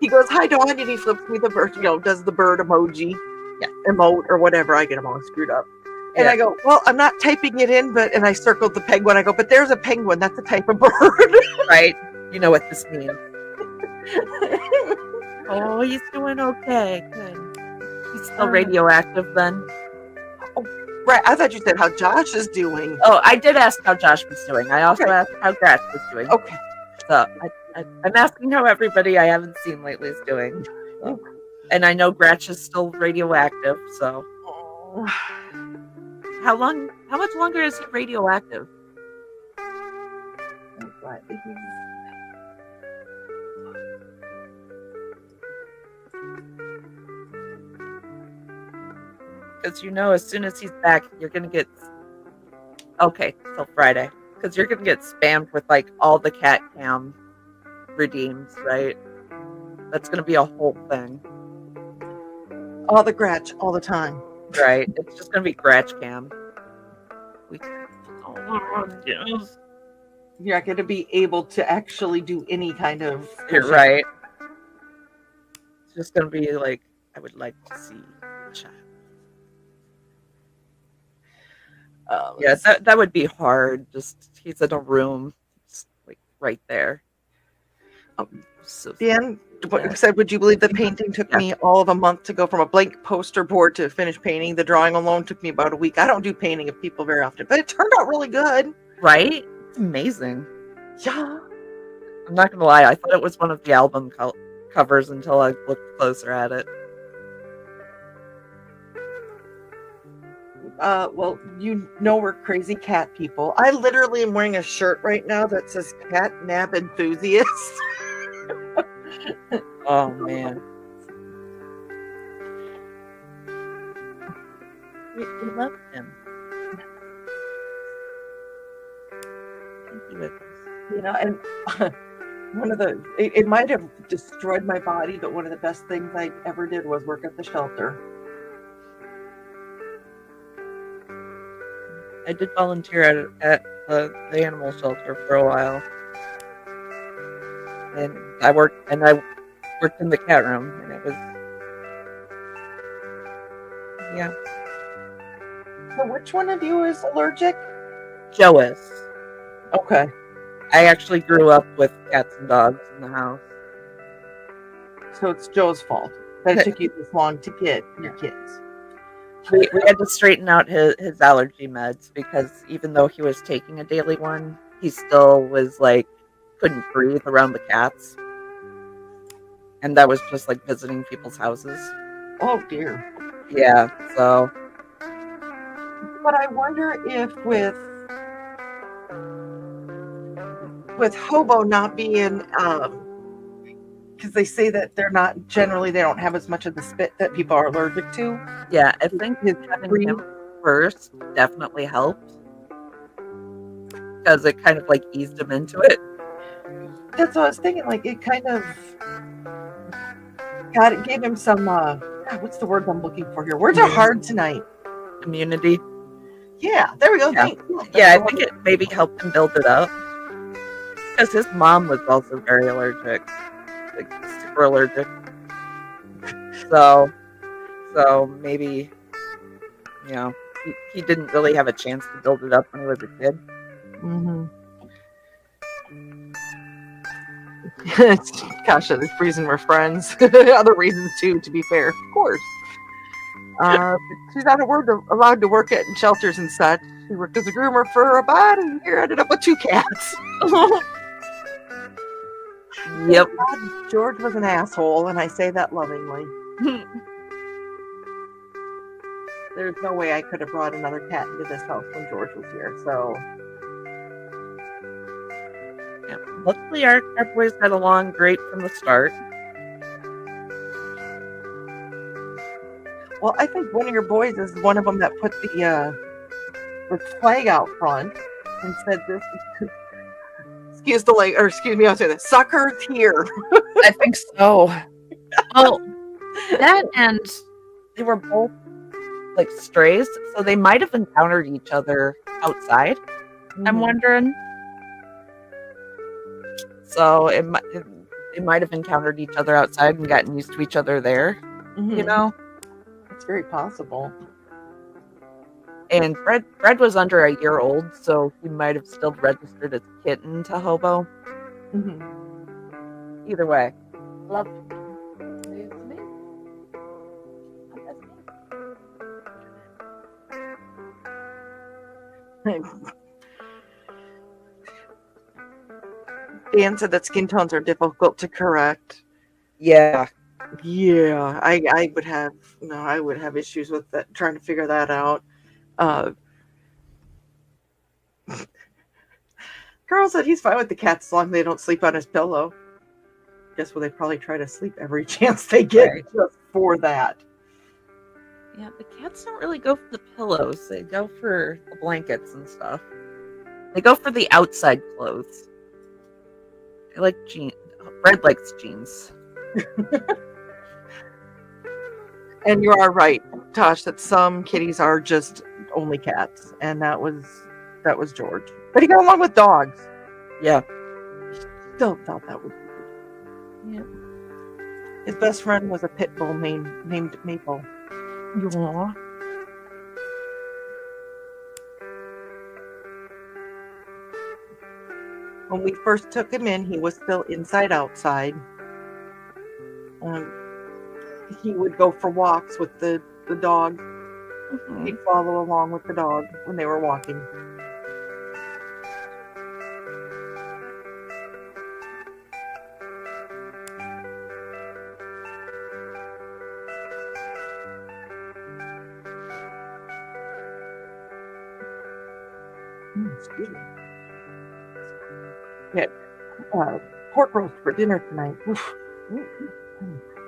Speaker 1: he goes, "Hi, Dawn," and he flips me the bird, does the bird emoji, emote or whatever. I get them all screwed up. And I go, "Well, I'm not typing it in, and I circled the penguin. I go, "But there's a penguin. That's a type of bird."
Speaker 3: Right. You know what this means. Oh, he's doing okay. Good. He's still radioactive then.
Speaker 1: Right. I thought you said how Josh is doing.
Speaker 3: Oh, I did ask how Josh was doing. I also asked how Gratch was doing.
Speaker 1: Okay.
Speaker 3: So I'm asking how everybody I haven't seen lately is doing. So. And I know Gratch is still radioactive, so. How much longer is he radioactive? Because as soon as he's back, you're gonna get till Friday. Because you're gonna get spammed with like all the cat cam redeems, right? That's gonna be a whole thing.
Speaker 1: All the Gratch all the time.
Speaker 3: Right. It's just gonna be Gratch cam.
Speaker 1: You're not gonna be able to actually do any kind of.
Speaker 3: You're right. It's just gonna be like, I would like to see a child. Yeah, that would be hard. Just he's in a room, just like right there. So
Speaker 1: Dan said, "Would you believe the painting took me all of a month to go from a blank poster board to finish painting? The drawing alone took me about a week. I don't do painting of people very often, but it turned out really good."
Speaker 3: Right? It's amazing.
Speaker 1: Yeah.
Speaker 3: I'm not gonna lie. I thought it was one of the album covers until I looked closer at it.
Speaker 1: Well, we're crazy cat people. I literally am wearing a shirt right now that says "Cat Nap Enthusiast."
Speaker 3: Oh man, we love him. Thank you.
Speaker 1: And it might have destroyed my body, but one of the best things I ever did was work at the shelter.
Speaker 3: I did volunteer at the animal shelter for a while, and I worked in the cat room, and it was
Speaker 1: So which one of you is allergic?
Speaker 3: Joas.
Speaker 1: Okay.
Speaker 3: I actually grew up with cats and dogs in the house.
Speaker 1: So it's Joe's fault that it took you this long to get your kids.
Speaker 3: We had to straighten out his allergy meds because even though he was taking a daily one, he still was like couldn't breathe around the cats, and that was just like visiting people's houses.
Speaker 1: Oh dear.
Speaker 3: Yeah, so
Speaker 1: But I wonder if with hobo not being because they say that they're not generally they don't have as much of the spit that people are allergic to.
Speaker 3: yeah, I think
Speaker 1: His
Speaker 3: having
Speaker 1: breathe.
Speaker 3: him first definitely helped because it kind of like eased him into it.
Speaker 1: That's what I was thinking. Like it kind of it gave him some. God, what's the word I'm looking for here? Words are hard tonight.
Speaker 3: Immunity.
Speaker 1: Yeah, there we go.
Speaker 3: Yeah.
Speaker 1: Thanks.
Speaker 3: Yeah, I think it maybe helped him build it up because his mom was also very allergic, like super allergic. So maybe he didn't really have a chance to build it up when he was a kid.
Speaker 1: Mm-hmm. Gosh, the reason we're friends. Other reasons too, to be fair, of course. She's not allowed to work at shelters and such. She worked as a groomer for about a year. Ended up with 2 cats.
Speaker 3: Yep.
Speaker 1: God, George was an asshole, and I say that lovingly. There's no way I could have brought another cat into this house when George was here. So,
Speaker 3: Yeah. Luckily, our boys got along great from the start.
Speaker 1: well, I think one of your boys is one of them that put the flag out front and said this. Excuse me, I'll say that. Suckers here.
Speaker 3: I think so. Well, that and they were both like strays, so they might have encountered each other outside. I'm wondering. So they might have encountered each other outside and gotten used to each other there.
Speaker 1: Mhm.
Speaker 3: You know.
Speaker 1: It's very possible.
Speaker 3: And Fred was under a year old, so he might have still registered as kitten to hobo.
Speaker 1: Mm-hmm.
Speaker 3: Either way.
Speaker 4: Love.
Speaker 1: Dan said that skin tones are difficult to correct.
Speaker 3: Yeah.
Speaker 1: Yeah, I would have issues with that, trying to figure that out. Carl said he's fine with the cats as long as they don't sleep on his pillow. Guess what? They probably try to sleep every chance they get
Speaker 3: Right.
Speaker 1: just for that.
Speaker 3: Yeah, the cats don't really go for the pillows. They go for the blankets and stuff. They go for the outside clothes. I like jeans. Fred likes jeans.
Speaker 1: And you are right, Tosh, that some kitties are just only cats, and that was George. But he got along with dogs.
Speaker 3: Yeah.
Speaker 1: Still thought that was weird. Yeah. His best friend was a pit bull named Maple.
Speaker 3: Aww.
Speaker 1: When we first took him in, he was still inside outside. He would go for walks with the dog.
Speaker 3: Mm-hmm.
Speaker 1: He'd follow along with the dog when they were walking. Excuse me. Yeah, pork roast for dinner tonight. Oof.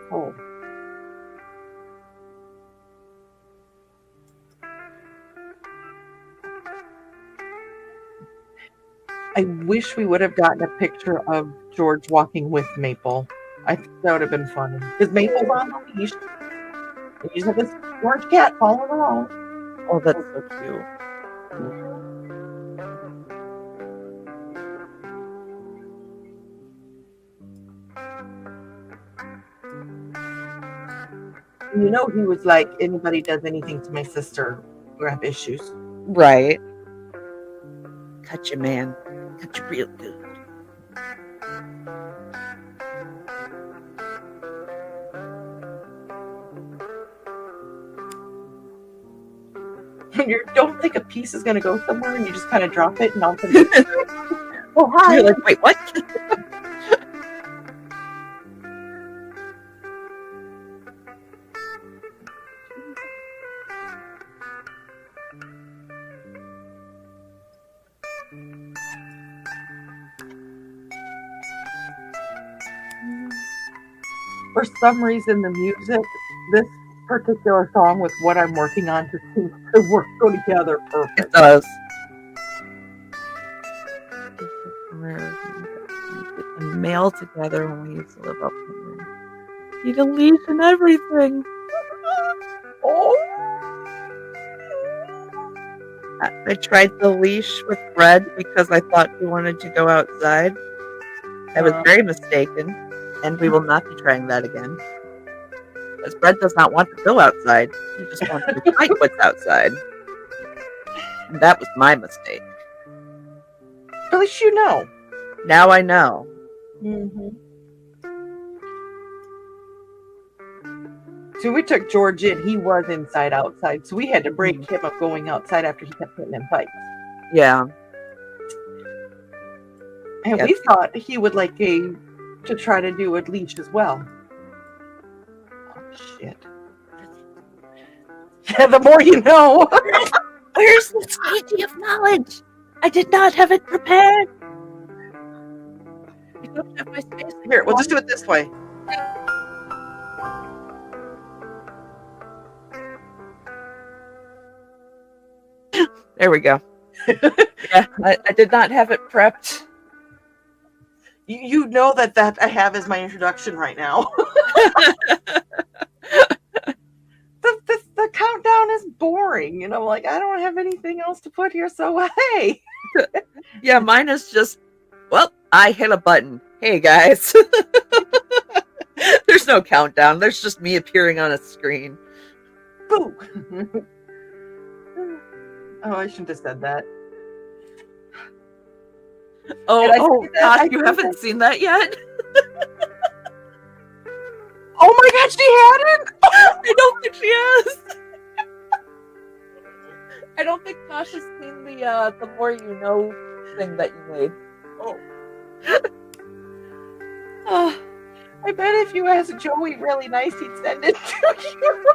Speaker 1: Cold. I wish we would have gotten a picture of George walking with Maple. I think that would have been funny. Because Maple's on the leash. And you just have this orange cat following along.
Speaker 3: Oh, that's so cute.
Speaker 1: You know, he was like, anybody does anything to my sister, we're gonna have issues.
Speaker 3: Right. Cut you, man. Cut you real good.
Speaker 1: You don't think a piece is gonna go somewhere and you just kind of drop it and all of a sudden Oh, hi.
Speaker 3: You're like, wait, what?
Speaker 1: For some reason, the music, this particular song with what I'm working on just seems to go together
Speaker 3: It
Speaker 1: perfect.
Speaker 3: does. And mail together when we used to live up there. Need a leash and everything.
Speaker 1: Oh,
Speaker 3: I tried the leash with Fred because I thought he wanted to go outside. I was very mistaken, and we will not be trying that again. Because Fred does not want to go outside. He just wants to fight what's outside. And that was my mistake.
Speaker 1: at least you know.
Speaker 3: Now I know.
Speaker 1: Mm-hmm. So we took George in. He was inside outside. So we had to break him of going outside after he kept getting in fights.
Speaker 3: Yeah.
Speaker 1: And
Speaker 3: Yeah.
Speaker 1: we thought he would like to try to do a leash as well. Oh, shit. Yeah, the more you know.
Speaker 3: Where's the squeegee of knowledge? I did not have it prepared. I don't have my space.
Speaker 1: Here, we'll just do it this way.
Speaker 3: There we go. Yeah, I did not have it prepped.
Speaker 1: You know that I have as my introduction right now. The countdown is boring. You know, like I don't have anything else to put here. So hey.
Speaker 3: Yeah, mine is just, well, I hit a button. Hey, guys. There's no countdown. There's just me appearing on a screen.
Speaker 1: Boo. Oh, I shouldn't have said that.
Speaker 3: Oh,
Speaker 1: that,
Speaker 3: Tosh, you haven't seen that yet?
Speaker 1: Oh my God, she hadn't.
Speaker 3: I don't think she has. I don't think Tosh has seen the more you know thing that you made.
Speaker 2: Oh,
Speaker 3: Oh,
Speaker 1: I bet if you asked Joey really nice, he'd send it to you.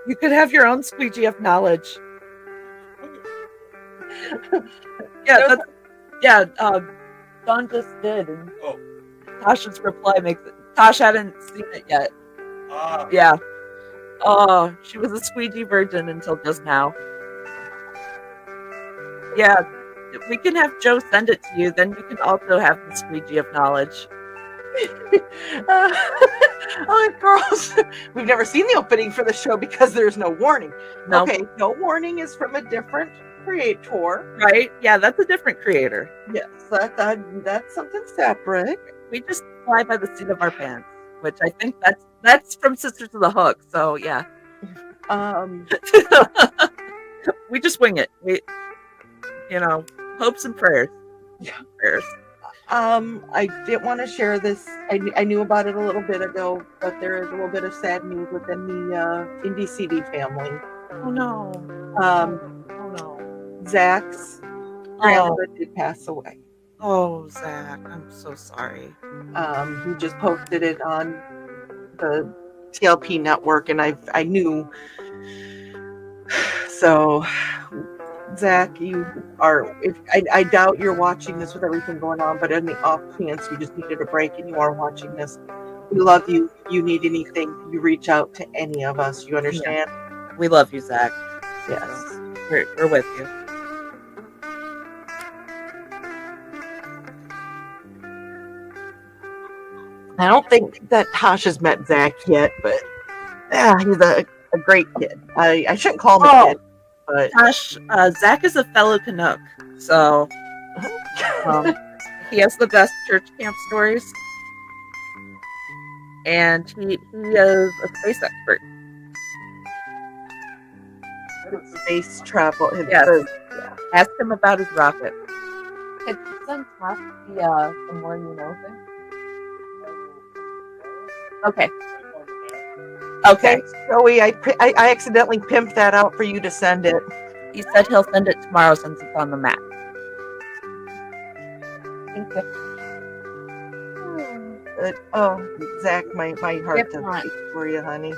Speaker 3: you could have your own squeegee of knowledge. Yeah, Dawn just did, and
Speaker 2: Oh.
Speaker 3: Tasha's reply makes it. Tosh hadn't seen it yet. Yeah. Oh, she was a squeegee virgin until just now. Yeah, we can have Joe send it to you. Then you can also have the squeegee of knowledge.
Speaker 1: Oh, girls, we've never seen the opening for the show because there's no warning.
Speaker 3: No,
Speaker 1: Okay, no warning is from a different creator.
Speaker 3: right? Yeah, that's a different creator.
Speaker 1: Yes, that's something separate.
Speaker 3: We just fly by the seat of our pants, which I think that's from Sisters of the Hook. So yeah, we just wing it. We, hopes and prayers.
Speaker 1: Yeah.
Speaker 3: Prayers.
Speaker 1: I didn't want to share this. I knew about it a little bit ago, but there is a little bit of sad news within the Indie CD family.
Speaker 3: Oh no. Oh no.
Speaker 1: Zach's grandmother did pass away.
Speaker 3: Oh, Zach, I'm so sorry.
Speaker 1: He just posted it on the TLP network, and I knew. So, Zach, you are. I doubt you're watching this with everything going on, but in the off chance you just needed a break and you are watching this, we love you. You need anything, you reach out to any of us. You understand?
Speaker 3: Yeah. We love you, Zach.
Speaker 1: Yes.
Speaker 3: We're with you.
Speaker 1: I don't think that Tosh has met Zach yet, but yeah, he's a great kid. I shouldn't call him a kid, but
Speaker 3: Tosh, Zach is a fellow Canuck, so he has the best church camp stories, and he is a space expert.
Speaker 1: space travel.
Speaker 3: Yes.
Speaker 1: Yeah.
Speaker 3: Ask him about his rocket. Could you send Tosh the more you know thing? Okay. Okay.
Speaker 1: Joey, I accidentally pimped that out for you to send it.
Speaker 3: He said he'll send it tomorrow since it's on the map.
Speaker 1: Oh, Zach, my heart
Speaker 4: Yep,
Speaker 1: does
Speaker 4: right.
Speaker 1: beat for you, honey.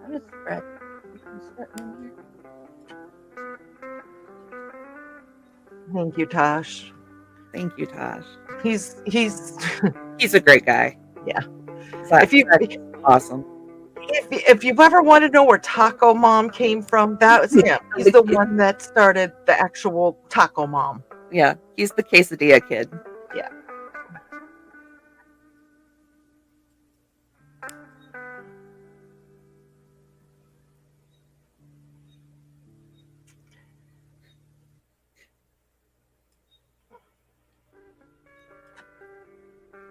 Speaker 4: That was Fred. You can start in here.
Speaker 1: Thank you, Tosh.
Speaker 3: Thank you, Tosh.
Speaker 1: He's
Speaker 3: He's a great guy.
Speaker 1: Yeah.
Speaker 3: Zach,
Speaker 1: if you
Speaker 3: Zach is awesome.
Speaker 1: if you've ever wanted to know where Taco Mom came from, that was him. He's the one that started the actual Taco Mom.
Speaker 3: Yeah, he's the quesadilla kid.
Speaker 1: Yeah.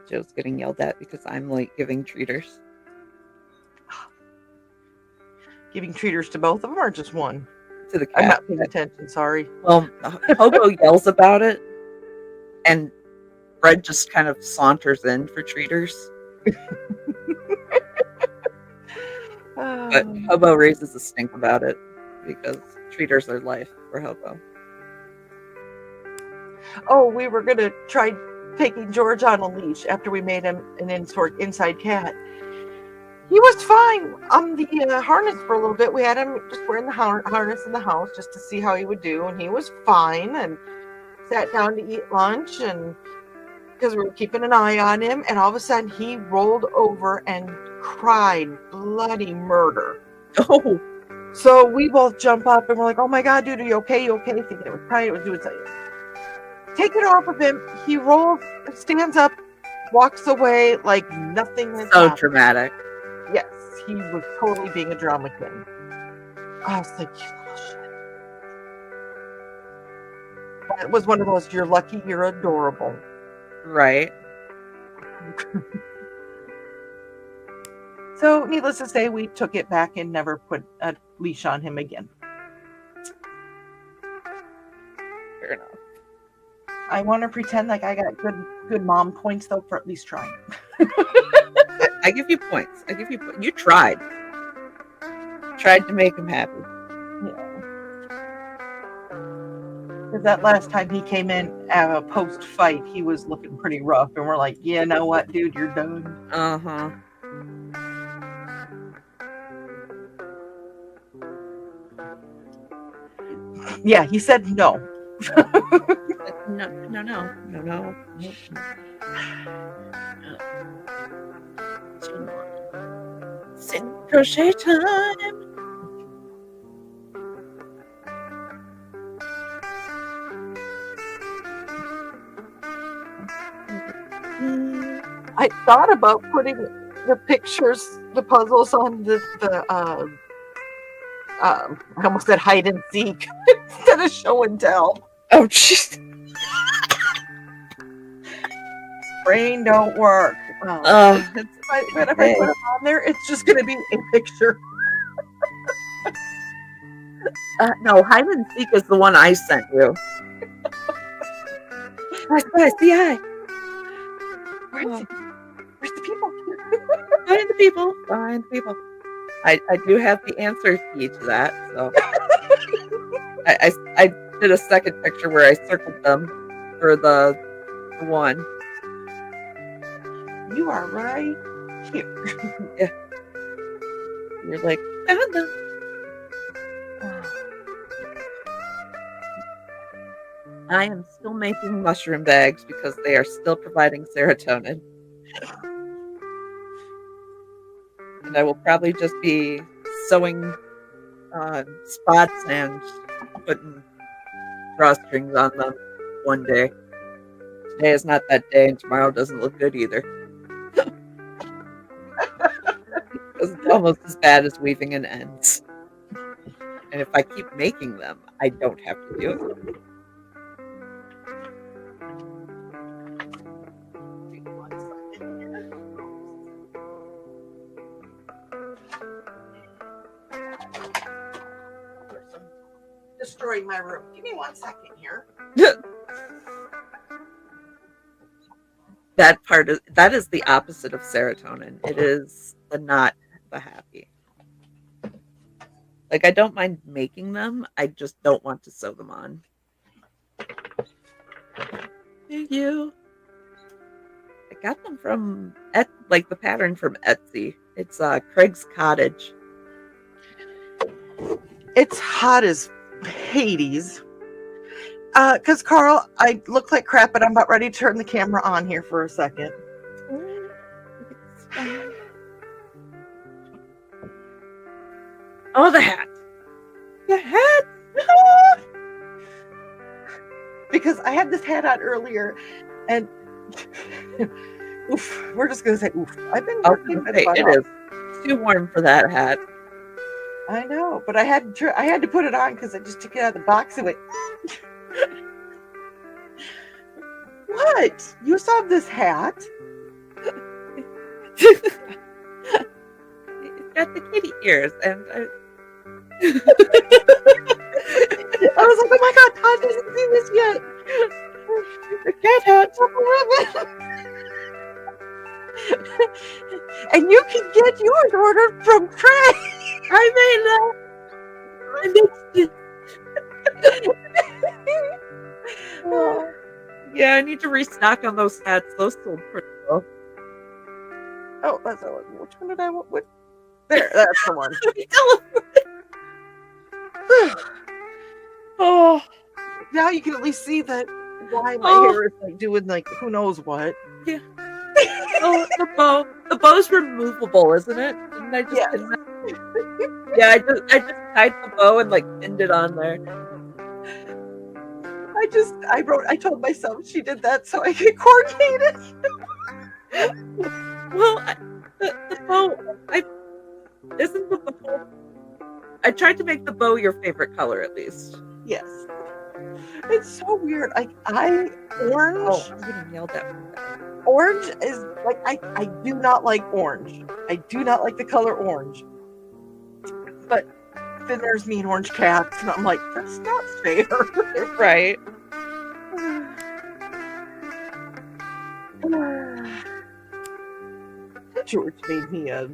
Speaker 3: Joe's getting yelled at because I'm like giving treaters.
Speaker 1: Giving treaters to both of them or just one?
Speaker 3: To the cat.
Speaker 1: I'm not paying attention, sorry.
Speaker 3: Well, Hobo yells about it, and Fred just kind of saunters in for treaters. But Hobo raises a stink about it because treaters are life for Hobo.
Speaker 1: Oh, we were going to try taking George on a leash after we made him an inside cat. He was fine on the harness for a little bit. We had him just wearing the harness in the house just to see how he would do, and he was fine and sat down to eat lunch, and because we were keeping an eye on him, and all of a sudden he rolled over and cried bloody murder.
Speaker 3: Oh.
Speaker 1: So we both jump up and we're like, oh my God, dude, are you okay? You okay? Thinking it was crying, it was doing something. Take it off of him. He rolls, stands up, walks away like nothing has
Speaker 3: So
Speaker 1: happened.
Speaker 3: dramatic.
Speaker 1: Yes, he was totally being a drama king. I was like, you little shit. That was one of those, you're lucky, you're adorable.
Speaker 3: Right.
Speaker 1: So, needless to say, we took it back and never put a leash on him again.
Speaker 3: Fair enough.
Speaker 1: I want to pretend like I got good mom points, though, for at least trying.
Speaker 3: I give you points. I give you points. You tried. Tried to make him happy.
Speaker 1: Yeah. Because that last time he came in post-fight, he was looking pretty rough. And we're like, yeah, know what, dude, you're done.
Speaker 3: Uh-huh.
Speaker 1: Yeah, he said no.
Speaker 3: No. Sin crochet time.
Speaker 1: I thought about putting the pictures, the puzzles on the I almost said hide and seek instead of show and tell.
Speaker 3: Oh, jeez.
Speaker 1: Brain don't work. But if I put it on there, it's just going to be a picture.
Speaker 3: No, hide and seek is the one I sent you. I see.
Speaker 1: Where's the people?
Speaker 3: Find the people. Find the people. I do have the answer key to that, so I did a second picture where I circled them for the one.
Speaker 1: You are right here.
Speaker 3: Yeah. You're like, found them. I am still making mushroom bags because they are still providing serotonin. And I will probably just be sewing spots and putting drawstrings on them one day. Today is not that day, and tomorrow doesn't look good either. Because it's almost as bad as weaving in ends. And if I keep making them, I don't have to do it.
Speaker 1: destroying my room. Give me 1 second here.
Speaker 3: That is the opposite of serotonin. It is not the happy. Like, I don't mind making them. I just don't want to sew them on. Thank you. I got them from the pattern from Etsy. It's Craig's Cottage.
Speaker 1: It's hot as Hades. Because Carl, I look like crap, but I'm about ready to turn the camera on here for a second.
Speaker 3: Oh, the hat. The hat.
Speaker 1: Because I had this hat on earlier, and oof, we're just gonna say oof. I've been working
Speaker 3: it is too warm for that hat.
Speaker 1: I know, but I had to put it on because I just took it out of the box and went. What? You saw this hat?
Speaker 3: It's got the kitty ears, and
Speaker 1: I was like, oh my god, Todd hasn't seen this yet.
Speaker 3: The cat hat.
Speaker 1: And you can get yours ordered from Craig.
Speaker 3: I made that. Yeah, I need to restock on those hats. Those sold pretty well.
Speaker 1: Oh, that's the one. Which one did I want? What? There, that's the one.
Speaker 3: Oh,
Speaker 1: now you can at least see that why my hair is like doing like who knows what.
Speaker 3: Yeah. Oh, the bow. The bow's removable, isn't it? And I just yeah, I just tied the bow and like pinned it on there.
Speaker 1: I told myself she did that so I could coordinate it.
Speaker 3: Well, the bow, isn't the bow. I tried to make the bow your favorite color at least.
Speaker 1: Yes. It's so weird. Orange.
Speaker 3: Oh, I'm getting yelled at.
Speaker 1: Orange is like I do not like orange. I do not like the color orange. But then there's me and orange cats, and I'm like, that's not fair.
Speaker 3: Right.
Speaker 1: George made me a.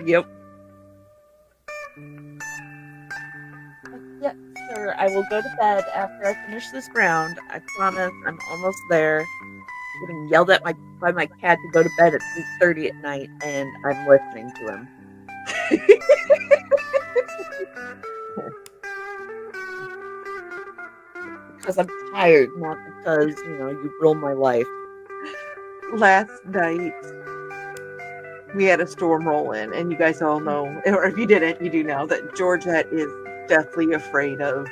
Speaker 3: Yep. Yes, sir. I will go to bed after I finish this round. I promise. I'm almost there. Getting yelled at by my cat to go to bed at 8:30 at night, and I'm listening to him. Because I'm tired, not because, you rule my life.
Speaker 1: Last night, we had a storm roll in, and you guys all know, or if you didn't, you do know that Georgette is deathly afraid of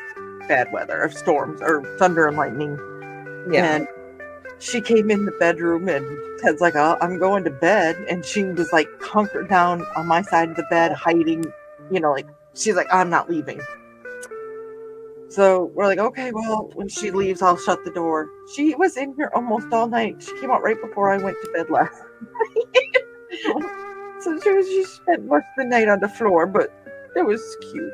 Speaker 1: bad weather, of storms, or thunder and lightning.
Speaker 3: Yeah.
Speaker 1: And she came in the bedroom, and Ted's like, oh, I'm going to bed. And she was like hunkered down on my side of the bed, hiding, she's like, I'm not leaving. So we're like, okay, well, when she leaves, I'll shut the door. She was in here almost all night. She came out right before I went to bed last night. So she spent most of the night on the floor, but it was cute.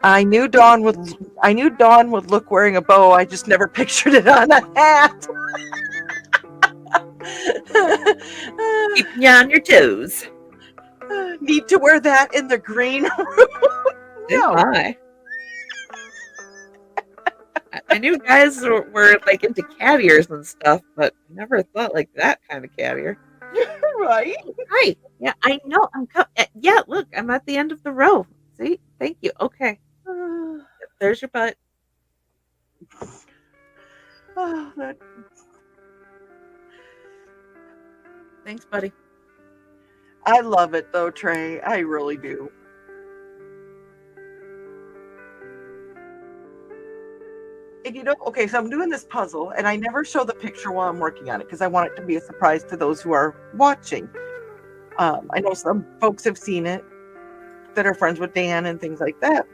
Speaker 1: I knew Dawn would look wearing a bow. I just never pictured it on a hat.
Speaker 3: Keeping you on your toes.
Speaker 1: Need to wear that in the green room.
Speaker 3: No. I knew guys were like into cat ears and stuff, but never thought like that kind of cat ear.
Speaker 1: Right?
Speaker 3: Hi. Yeah, I know. Yeah, look, I'm at the end of the row. See? Thank you. Okay. There's your butt. Thanks, buddy.
Speaker 1: I love it though, Trey. I really do. And okay, so I'm doing this puzzle, and I never show the picture while I'm working on it because I want it to be a surprise to those who are watching. I know some folks have seen it that are friends with Dan and things like that.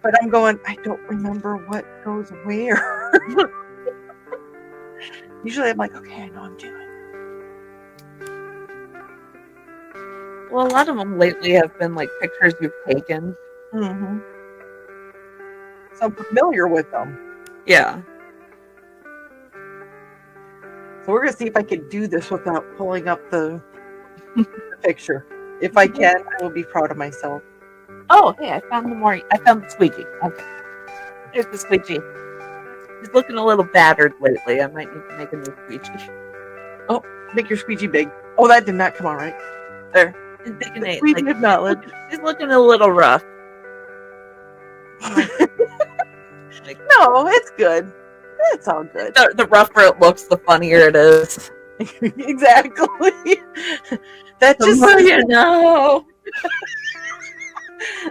Speaker 1: But I'm going, I don't remember what goes where. Usually I'm like, okay, I know I'm doing.
Speaker 3: Well, a lot of them lately have been like pictures you've taken.
Speaker 1: Mm-hmm. So I'm familiar with them.
Speaker 3: Yeah.
Speaker 1: So we're gonna see if I can do this without pulling up the picture. If I can, I will be proud of myself.
Speaker 3: Oh, hey, I found the squeegee. Okay. Here's the squeegee. He's looking a little battered lately. I might need to make a new squeegee.
Speaker 1: Oh, make your squeegee big. Oh, that did not come out right. There.
Speaker 3: He's making it,
Speaker 1: Squeegee
Speaker 3: like,
Speaker 1: acknowledge.
Speaker 3: he's looking a little rough.
Speaker 1: No, it's good. It's all good.
Speaker 3: The rougher it looks, the funnier it is.
Speaker 1: Exactly. That
Speaker 3: The
Speaker 1: just
Speaker 3: more
Speaker 1: says,
Speaker 3: you know.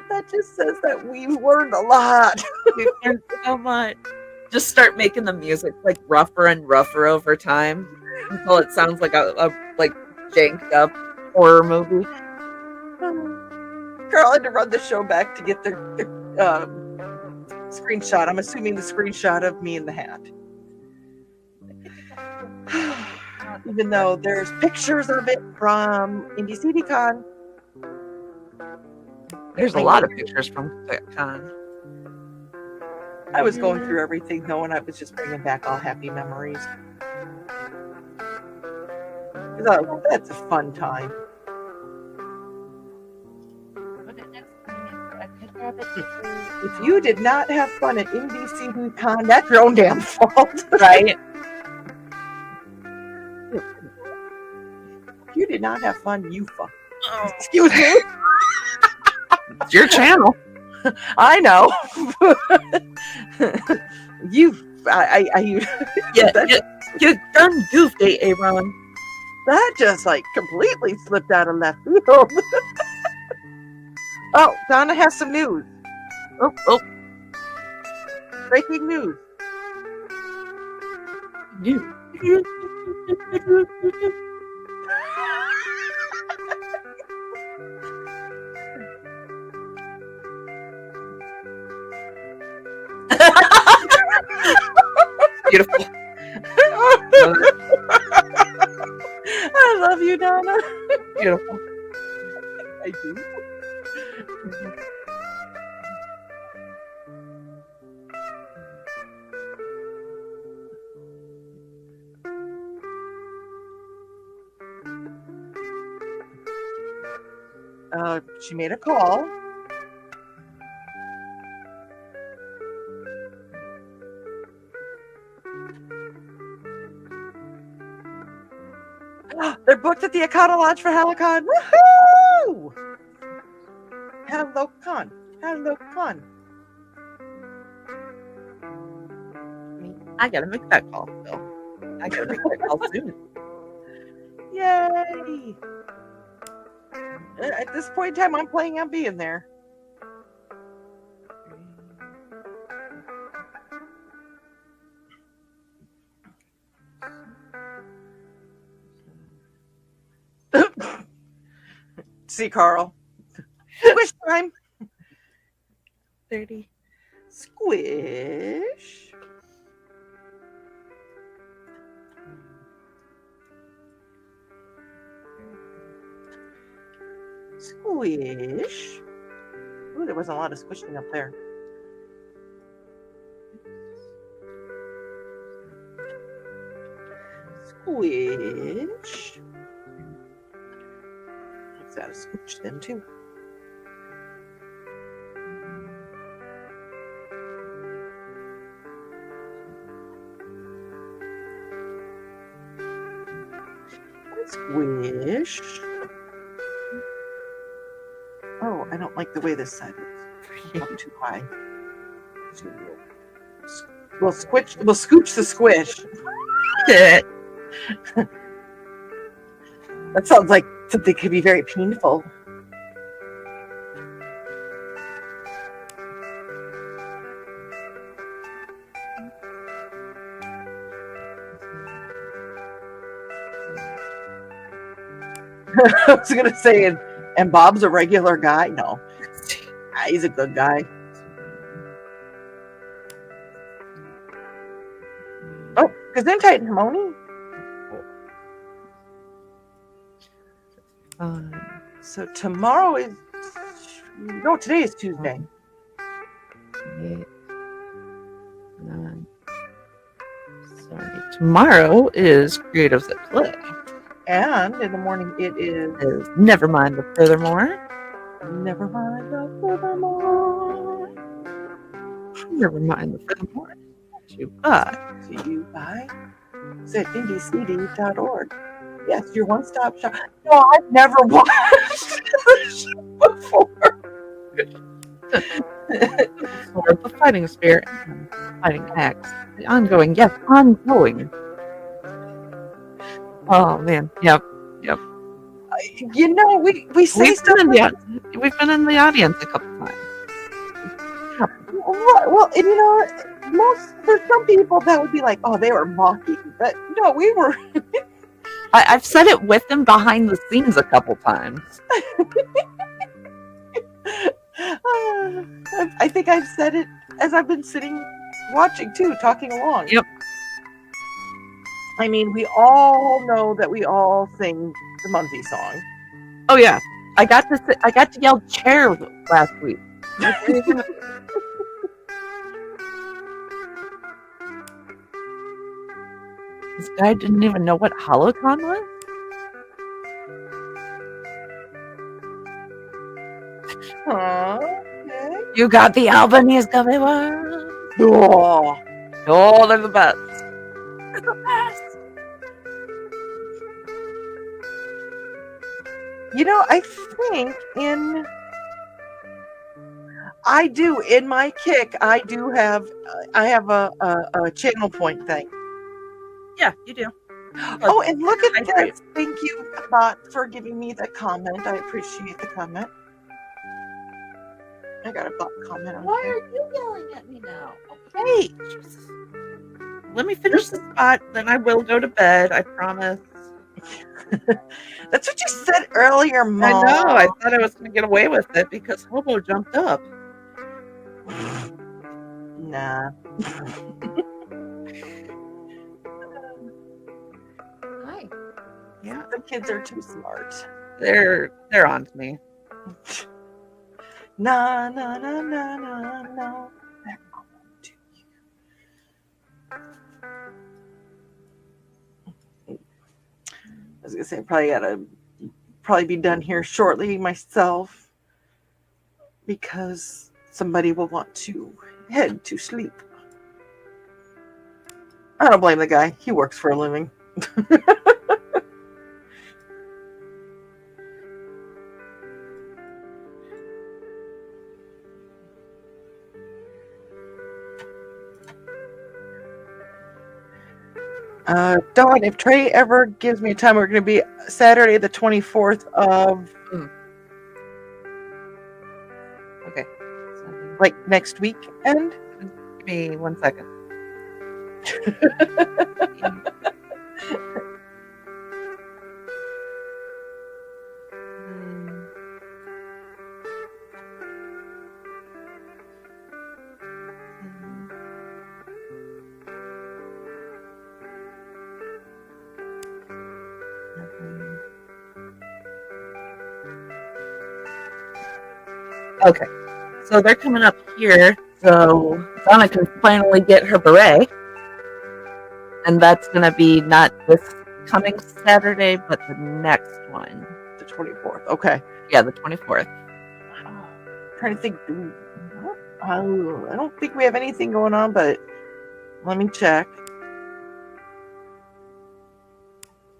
Speaker 1: that just says that we've learned a lot.
Speaker 3: We've learned so much. Just start making the music like rougher and rougher over time until it sounds like a like janked up horror movie.
Speaker 1: Carl had to run the show back to get the screenshot. I'm assuming the screenshot of me in the hat. Even though there's pictures of it from Indie CD Con.
Speaker 3: There's a lot of pictures from that con.
Speaker 1: I was going through everything though, and I was just bringing back all happy memories. That's a fun time. If you did not have fun at NBC Con, that's your own damn fault.
Speaker 3: Right?
Speaker 1: If you did not have fun, you fuck. Excuse me.
Speaker 3: It's your channel.
Speaker 1: I know. You
Speaker 3: done goofed, Aaron.
Speaker 1: that just like completely slipped out of left field. Oh, Donna has some news.
Speaker 3: Oh.
Speaker 1: Breaking news.
Speaker 3: Beautiful.
Speaker 1: I love you, Donna.
Speaker 3: Beautiful.
Speaker 1: I do. She made a call. They're booked at the Akata Lodge for Helicon. Woohoo! Hello, Con.
Speaker 3: I gotta make that call, Phil. I gotta make that call soon.
Speaker 1: Yay! At this point in time, I'm planning on being there. See, Carl. Squish time.
Speaker 3: 30.
Speaker 1: Squish. Squish. Ooh, there wasn't a lot of squishing up there. Squish. Let's add a squish then too. Squish. Oh, I don't like the way this side looks. Up too high. We'll scooch the squish. That sounds like something could be very painful. I was gonna say, and Bob's a regular guy. No, he's a good guy. Gesundheit, Harmony. So tomorrow is no, today is Tuesday.
Speaker 3: 8, 9, 30. Tomorrow is Creatives at Play.
Speaker 1: And in the morning it is
Speaker 3: Never mind the furthermore.
Speaker 1: Never Mind the Furthermore.
Speaker 3: Never mind the furthermore. Bye.
Speaker 1: To you by indicd.org. Yes, your one-stop shop. No, I've never watched the show before.
Speaker 3: The fighting spirit and fighting axe. The ongoing, yes, ongoing. Oh man, yep.
Speaker 1: You know, we say
Speaker 3: We've
Speaker 1: stuff
Speaker 3: been,
Speaker 1: like,
Speaker 3: we've been in the audience a couple times.
Speaker 1: well, and you know, for some people that would be like, oh, they were mocking, but no, we were.
Speaker 3: I've said it with them behind the scenes a couple times.
Speaker 1: I think I've said it as I've been sitting watching too, talking along.
Speaker 3: Yep.
Speaker 1: I mean, we all know that we all sing the Muncie song.
Speaker 3: Oh yeah, I got to yell chair last week. This guy didn't even know what Holocon was.
Speaker 1: Okay.
Speaker 3: You got the Albanese gummy worms.
Speaker 1: Oh.
Speaker 3: Oh, they're the best. They're the best.
Speaker 1: You know, I think in my kick, I have a channel point thing.
Speaker 3: Yeah, you do.
Speaker 1: Oh, and look at
Speaker 3: That's
Speaker 1: this.
Speaker 3: right.
Speaker 1: Thank you, Bot, for giving me the comment. I appreciate the comment. I got a Bot comment on
Speaker 4: Why
Speaker 1: here.
Speaker 4: are you yelling at me now?
Speaker 3: Hey, let me finish the spot, then I will go to bed. I promise.
Speaker 1: That's what you said earlier, Mom.
Speaker 3: I know. I thought I was going to get away with it because Hobo jumped up.
Speaker 1: Nah.
Speaker 4: Hi.
Speaker 3: Yeah,
Speaker 1: The kids are too smart.
Speaker 3: they're on to me.
Speaker 1: Nah, nah, nah, nah, nah, nah. They're on to you. I was gonna say, probably be done here shortly myself because somebody will want to head to sleep. I don't blame the guy. He works for a living. Dawn, if Trey ever gives me a time, we're going to be Saturday the 24th of
Speaker 3: Okay.
Speaker 1: like next weekend.
Speaker 3: Give me 1 second. Okay, so they're coming up here, so Donna can finally get her beret. And that's going to be not this coming Saturday, but the next one.
Speaker 1: The 24th. Okay.
Speaker 3: Yeah, the 24th.
Speaker 1: Trying to think. I don't think we have anything going on, but let me check.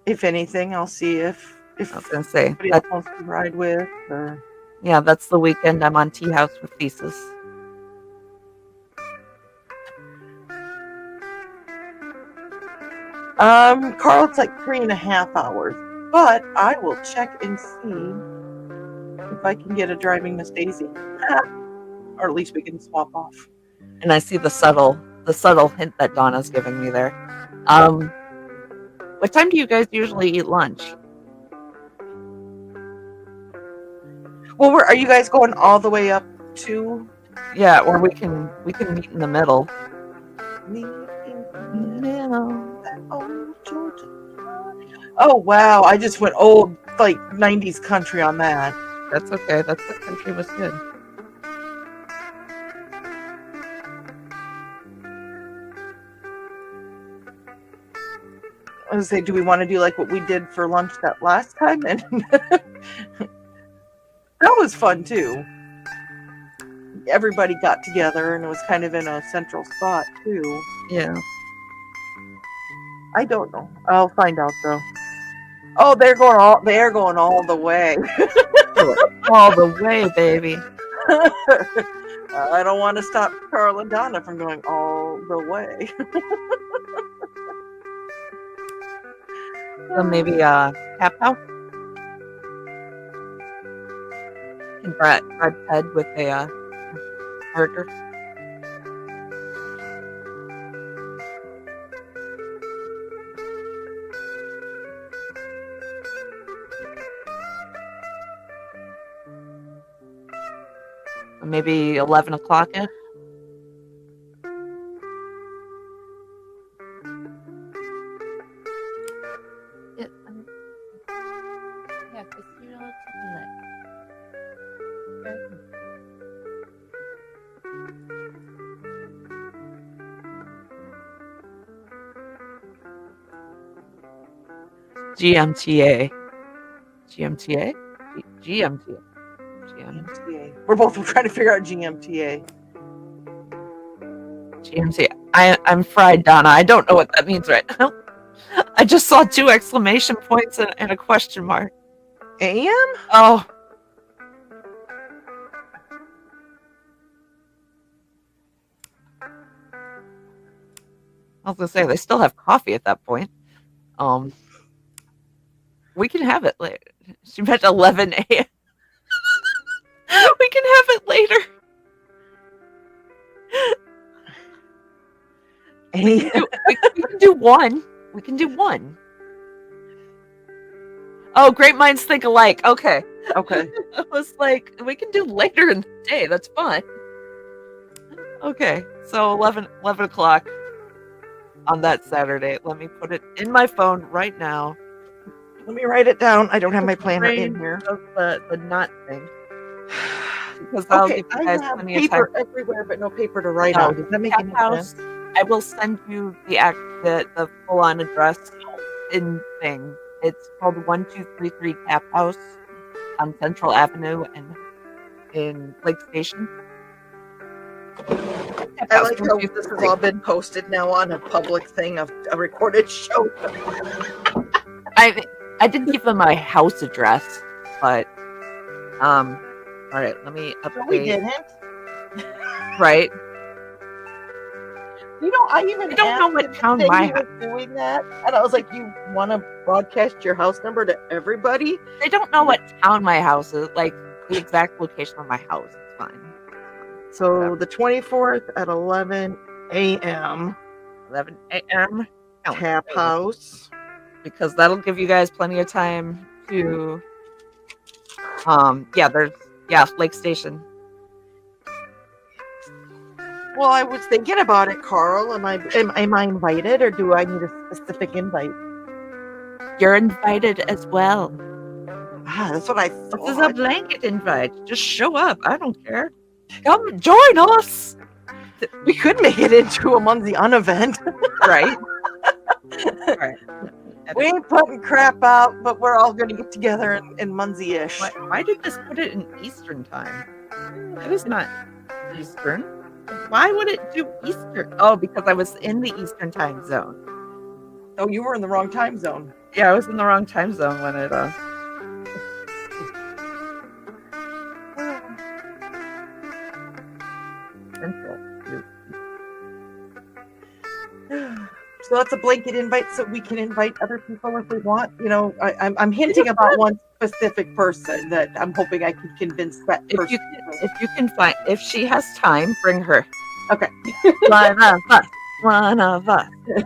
Speaker 1: If anything, I'll see if
Speaker 3: I was going to say,
Speaker 1: somebody else wants to ride with. Or
Speaker 3: yeah, that's the weekend I'm on Tea House with Thesis.
Speaker 1: Carl, it's like 3.5 hours, but I will check and see if I can get a driving Miss Daisy, or at least we can swap off.
Speaker 3: And I see the subtle hint that Donna's giving me there. What time do you guys usually eat lunch?
Speaker 1: Well, are you guys going all the way up to?
Speaker 3: Yeah, or we can meet in the middle.
Speaker 1: Meet in the middle. old Georgia. Oh wow, I just went old like 90s country on that.
Speaker 3: That's okay. That's the country was good.
Speaker 1: I was gonna say, do we want to do like what we did for lunch that last time? And that was fun too. Everybody got together and it was kind of in a central spot too.
Speaker 3: Yeah.
Speaker 1: I don't know. I'll find out though. Oh, they're going all the way.
Speaker 3: All the way, baby.
Speaker 1: I don't want to stop Carl and Donna from going all the way.
Speaker 3: So maybe Tap House. And Brad Head with a burger. Maybe 11 o'clock.
Speaker 4: Yeah, casino to the left.
Speaker 3: GMTA. GMTA? GMTA.
Speaker 1: GMTA. We're both trying to figure out GMTA.
Speaker 3: GMTA. I'm fried, Donna. I don't know what that means right now. I just saw 2 exclamation points and a question mark.
Speaker 1: AM?
Speaker 3: Oh. I was gonna say they still have coffee at that point. We can have it later. She meant 11 a.m. We can have it later. We can do one. We can do one. Oh, great minds think alike. Okay.
Speaker 1: Okay.
Speaker 3: I was like, we can do later in the day. That's fine. Okay. So 11 o'clock on that Saturday. Let me put it in my phone right now.
Speaker 1: Let me write it down. I don't have my planner in here.
Speaker 3: The not thing. Because that'll
Speaker 1: Okay,
Speaker 3: give you
Speaker 1: I
Speaker 3: guys
Speaker 1: have
Speaker 3: plenty of time.
Speaker 1: paper everywhere, but no paper to write
Speaker 3: No,
Speaker 1: on. Does that make
Speaker 3: Tap
Speaker 1: any
Speaker 3: House.
Speaker 1: sense?
Speaker 3: I will send you the full on address in thing. It's called 1233 Tap House on Central Avenue and in Lake Station. Tap
Speaker 1: I
Speaker 3: House,
Speaker 1: like how this
Speaker 3: 1233.
Speaker 1: has all been posted now on a public thing of a recorded show.
Speaker 3: I didn't give them my house address, but all right, let me update.
Speaker 1: No, we didn't.
Speaker 3: Right.
Speaker 1: You know, I
Speaker 3: I don't know what town my house.
Speaker 1: doing that, and I was like, "You want to broadcast your house number to everybody?"
Speaker 3: I don't know what town my house is, like the exact location of my house. It's fine.
Speaker 1: So
Speaker 3: Whatever.
Speaker 1: the 24th at 11 a.m.
Speaker 3: 11 a.m.
Speaker 1: Tap House.
Speaker 3: Because that'll give you guys plenty of time to Lake Station.
Speaker 1: Well, I was thinking about it, Carl. Am I invited, or do I need a specific invite?
Speaker 3: You're invited as well.
Speaker 1: Ah, that's what I thought.
Speaker 3: This is a blanket invite. Just show up. I don't care. Come join us.
Speaker 1: We could make it into a Muncie unevent.
Speaker 3: Right. Right.
Speaker 1: We ain't putting crap out, but we're all going to get together in Muncie-ish.
Speaker 3: Why did this put it in Eastern time? It is not Eastern. Why would it do Eastern? Oh, because I was in the Eastern time zone.
Speaker 1: Oh, you were in the wrong time zone.
Speaker 3: Yeah, I was in the wrong time zone when it Central.
Speaker 1: So that's a blanket invite, so we can invite other people if we want. You know, I'm hinting about one specific person that I'm hoping I can convince that person.
Speaker 3: If she has time, bring her.
Speaker 1: Okay.
Speaker 3: One of us. One of us.
Speaker 1: I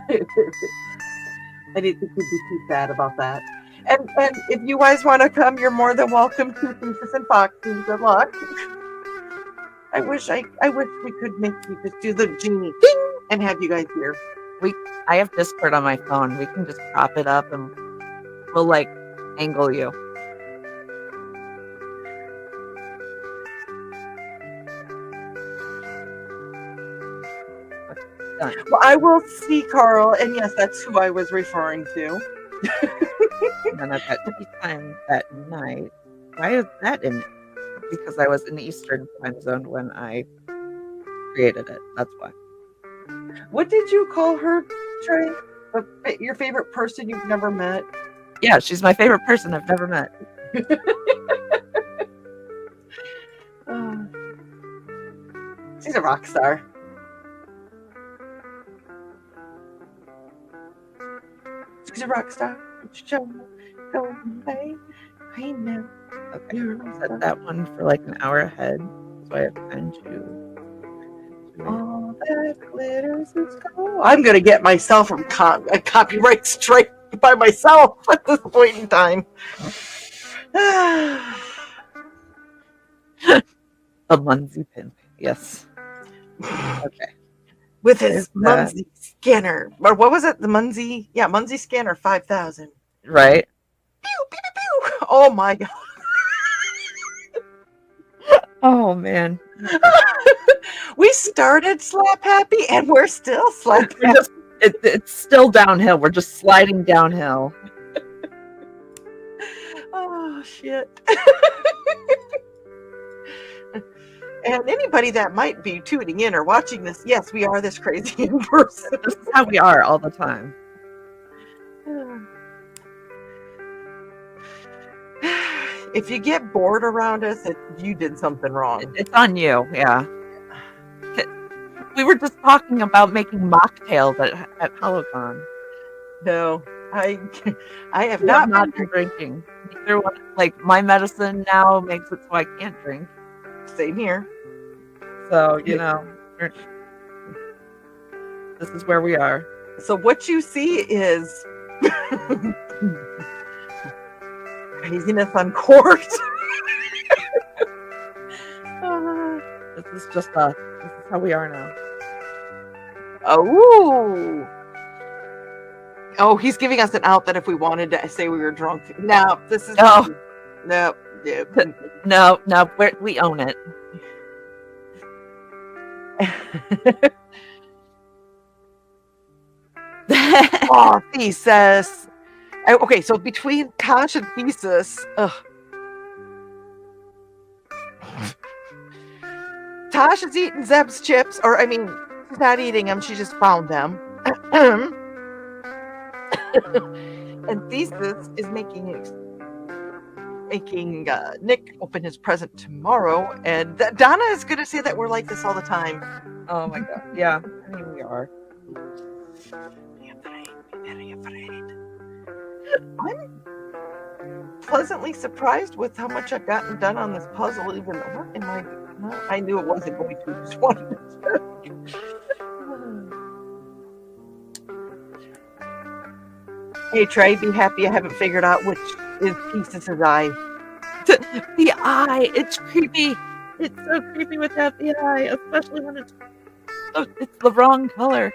Speaker 1: didn't think you'd be too sad about that. And if you guys want to come, you're more than welcome to Thesis and Foxy. Good luck. I wish we could make you just do the genie ding and have you guys here.
Speaker 3: I have Discord on my phone. We can just prop it up and we'll like angle you. Done.
Speaker 1: Well, I will see Carl, and yes, that's who I was referring to.
Speaker 3: And then at that tea time that night, why is that in? Because I was in Eastern time zone when I created it. That's why.
Speaker 1: What did you call her, Trey? Your favorite person you've never met?
Speaker 3: Yeah, she's my favorite person I've never met.
Speaker 1: She's a rock star. She's a rock star. Show me, go away. I know.
Speaker 3: Okay, set that one for like an hour ahead, so I have time to.
Speaker 1: All that glitters is gold. I'm gonna get myself from a copyright strike by myself at this point in time.
Speaker 3: A Munzie pin, yes. Okay.
Speaker 1: With his Munzie scanner, or what was it? The Munzie, Munzie scanner 5000.
Speaker 3: Right.
Speaker 1: Pew, pew, pew, pew. Oh my god.
Speaker 3: Oh man.
Speaker 1: We started slap happy and we're still slap happy.
Speaker 3: It's still downhill. We're just sliding downhill.
Speaker 1: Oh shit. And anybody that might be tuning in or watching this, yes, we are this crazy in person.
Speaker 3: This is how we are all the time.
Speaker 1: If you get bored around us, you did something wrong.
Speaker 3: It's on you, yeah. We were just talking about making mocktails at HoloCon.
Speaker 1: No, I have
Speaker 3: not
Speaker 1: not
Speaker 3: been drinking. Neither one, like my medicine now makes it so I can't drink.
Speaker 1: Same here.
Speaker 3: So this is where we are.
Speaker 1: So what you see is craziness uncorked.
Speaker 3: This is how we are now.
Speaker 1: Oh, he's giving us an out that if we wanted to say we were drunk. No, this is
Speaker 3: no. We own it.
Speaker 1: Oh, Thesis. Okay, so between Tosh and Thesis, Tosh is eating Zeb's chips, or I mean, she's not eating them; she just found them. And Thesis is making Nick open his present tomorrow, and Donna is going to say that we're like this all the time.
Speaker 3: Oh my god, yeah, I mean we are.
Speaker 1: I'm pleasantly surprised with how much I've gotten done on this puzzle, even though I knew it wasn't going to. Just wanted to check. Hey Trey, be happy I haven't figured out which is Thesis' eye.
Speaker 3: The eye, it's creepy. It's so creepy without the eye, especially when it's the wrong color.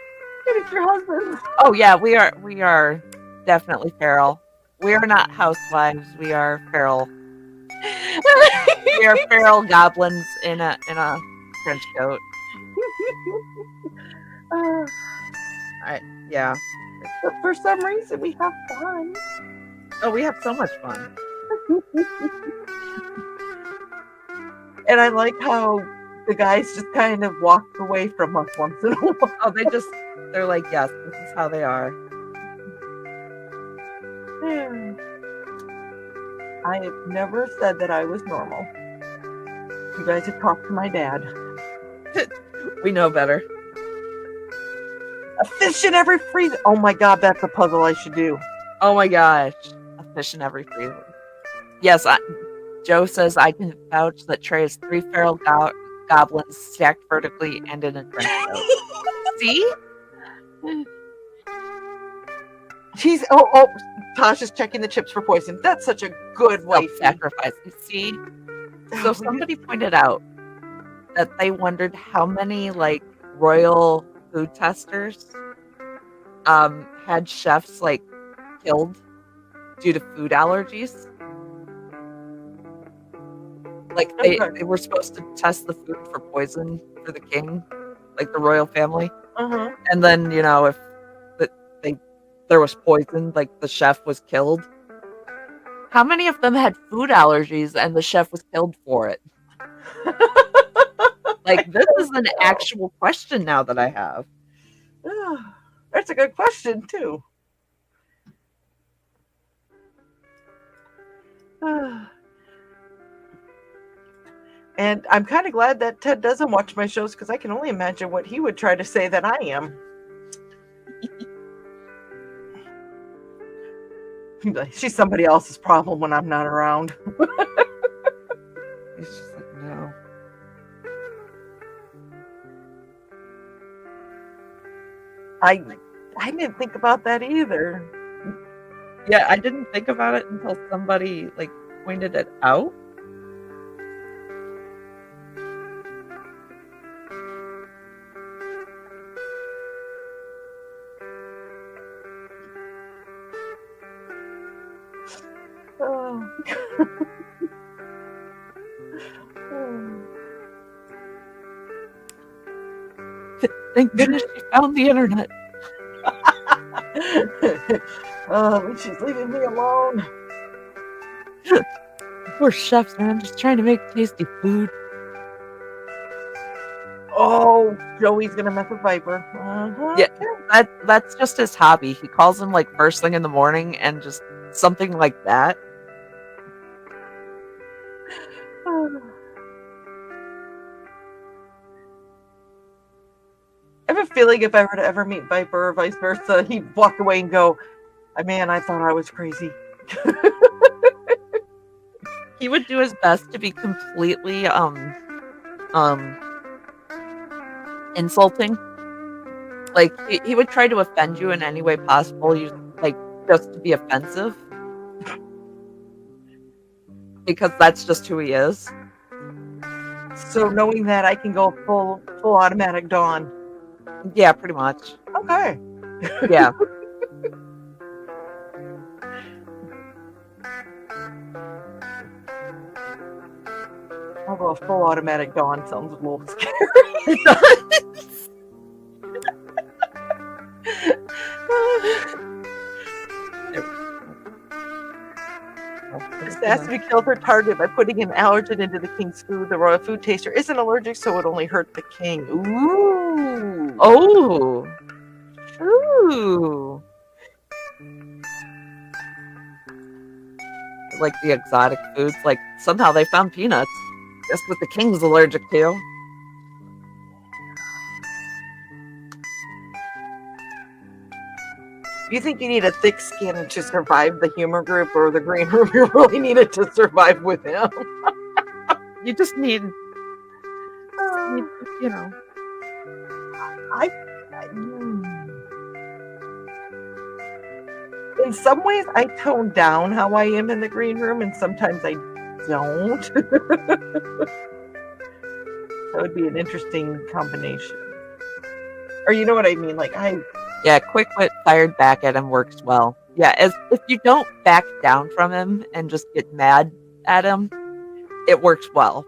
Speaker 1: And it's your husband.
Speaker 3: Oh yeah, we are definitely feral. We are not housewives. We are feral. We are feral goblins in a trench coat. Yeah.
Speaker 1: But for some reason, we have fun.
Speaker 3: Oh, we have so much fun.
Speaker 1: And I like how the guys just kind of walk away from us once in a while.
Speaker 3: Oh, they're like, yes, this is how they are.
Speaker 1: I have never said that I was normal. You guys have talked to my dad.
Speaker 3: We know better.
Speaker 1: A fish in every freezer. Oh my god, that's a puzzle I should do.
Speaker 3: Oh my gosh. A fish in every freezer. Yes, Joe says I can vouch that Trey has 3 feral goblins stacked vertically and in a trench coat. See?
Speaker 1: Tasha's checking the chips for poison. That's such a good way.
Speaker 3: Sacrifice. See? So somebody pointed out that they wondered how many royal food testers had chefs like killed due to food allergies. Like they were supposed to test the food for poison for the king, like the royal family,
Speaker 1: Uh-huh.
Speaker 3: and then if there was poison, like the chef was killed. How many of them had food allergies and the chef was killed for it? Like, this is an actual question now that I have.
Speaker 1: That's a good question, too. And I'm kind of glad that Ted doesn't watch my shows because I can only imagine what he would try to say that I am. She's somebody else's problem when I'm not around.
Speaker 3: He's just like, no.
Speaker 1: I didn't think about that either.
Speaker 3: Yeah, I didn't think about it until somebody like pointed it out.
Speaker 1: Oh.
Speaker 3: Thank goodness she found the internet.
Speaker 1: She's leaving me alone.
Speaker 3: Poor chefs, man. Just trying to make tasty food.
Speaker 1: Oh, Joey's gonna mess with Viper.
Speaker 3: Yeah, that's just his hobby. He calls him like first thing in the morning and just something like that.
Speaker 1: I have a feeling if I were to ever meet Viper or vice versa, he'd walk away and go, man, I thought I was crazy.
Speaker 3: He would do his best to be completely insulting. Like he would try to offend you in any way possible, just to be offensive. Because that's just who he is.
Speaker 1: So knowing that, I can go full automatic Dawn.
Speaker 3: Yeah, pretty much.
Speaker 1: Okay.
Speaker 3: Yeah.
Speaker 1: Although a full automatic Dawn sounds a little scary. Assassin killed her target by putting an allergen into the king's food. The royal food taster isn't allergic, so it only hurt the king. Ooh.
Speaker 3: Oh. Ooh. Like the exotic foods, like somehow they found peanuts. That's what the king's allergic to.
Speaker 1: Do you think you need a thick skin to survive the humor group or the green room? You really needed to survive with him.
Speaker 3: You just need,
Speaker 1: in some ways, I tone down how I am in the green room, and sometimes I don't. That would be an interesting combination. Or you know what I mean?
Speaker 3: Yeah, quick wit fired back at him works well. Yeah, if you don't back down from him and just get mad at him, it works well.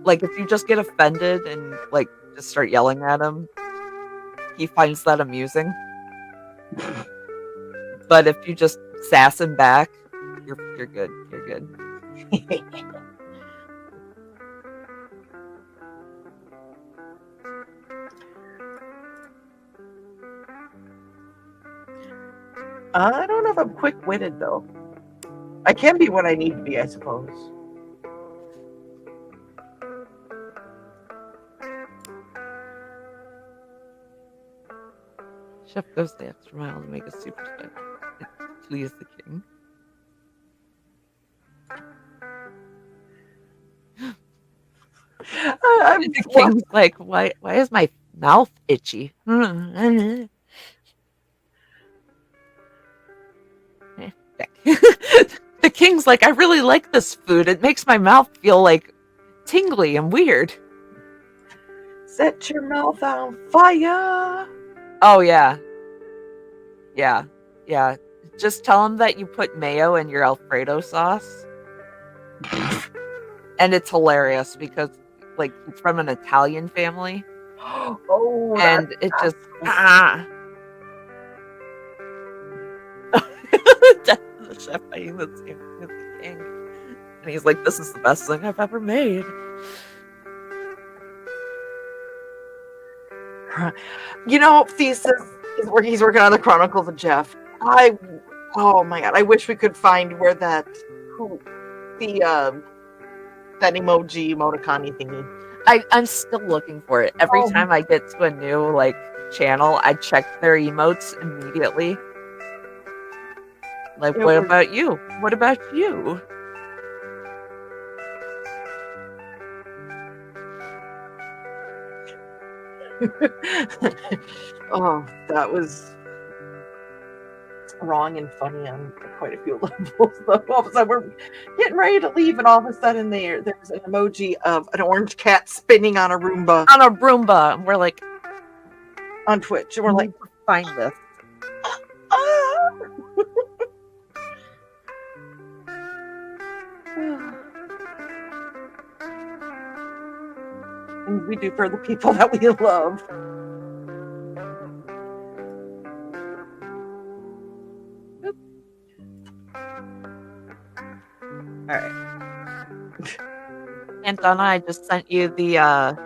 Speaker 3: Like if you just get offended and just start yelling at him, he finds that amusing. But if you just sass him back, you're good. You're good.
Speaker 1: I don't know if I'm quick-witted, though. I can be what I need to be, I suppose.
Speaker 3: Chef goes the extra mile to make a super spicy to please the king. The king's like, why is my mouth itchy? The king's like, I really like this food. It makes my mouth feel tingly and weird.
Speaker 1: Set your mouth on fire.
Speaker 3: Oh yeah. Yeah. Yeah. Just tell him that you put mayo in your Alfredo sauce. And it's hilarious because, like, he's from an Italian family.
Speaker 1: Oh,
Speaker 3: And it just, Death of the chef eating the sandwich with the king. And he's like, this is the best thing I've ever made.
Speaker 1: You know, Feast he's working on the Chronicles of Jeff. Oh my god, I wish we could find where that emoji emoticon thingy.
Speaker 3: I'm still looking for it. Every time I get to a new like channel, I check their emotes immediately. Like, what about you? What about you?
Speaker 1: Oh, that was wrong and funny on quite a few levels. All of a sudden, we're getting ready to leave, and all of a sudden, there's an emoji of an orange cat spinning on a Roomba.
Speaker 3: On a Roomba, and we're like,
Speaker 1: on Twitch, and we're like,
Speaker 3: find this.
Speaker 1: And we do for the people that we love. All right.
Speaker 3: And Donna, I just sent you the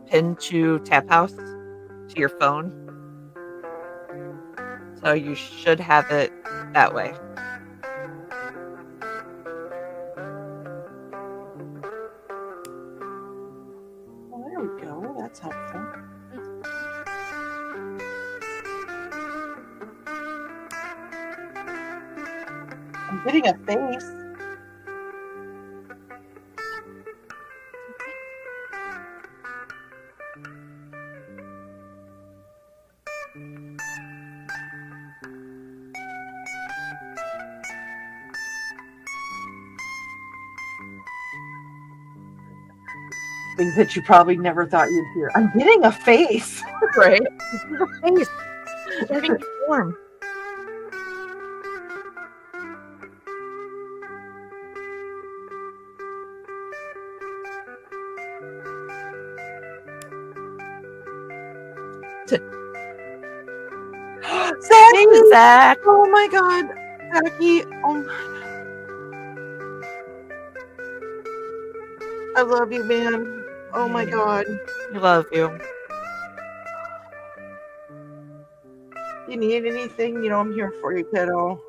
Speaker 3: pin to Tap House to your phone. So you should have it that way.
Speaker 1: Well, there we go. That's helpful. I'm getting a face. Things that you probably never thought you'd hear. I'm getting a face.
Speaker 3: Right? A face. Getting warm.
Speaker 1: Zach!
Speaker 3: Hey, Zach!
Speaker 1: Oh my god. Zachy. Oh. I love you, man. Oh my god.
Speaker 3: I love you.
Speaker 1: You need anything? You know, I'm here for you, kiddo.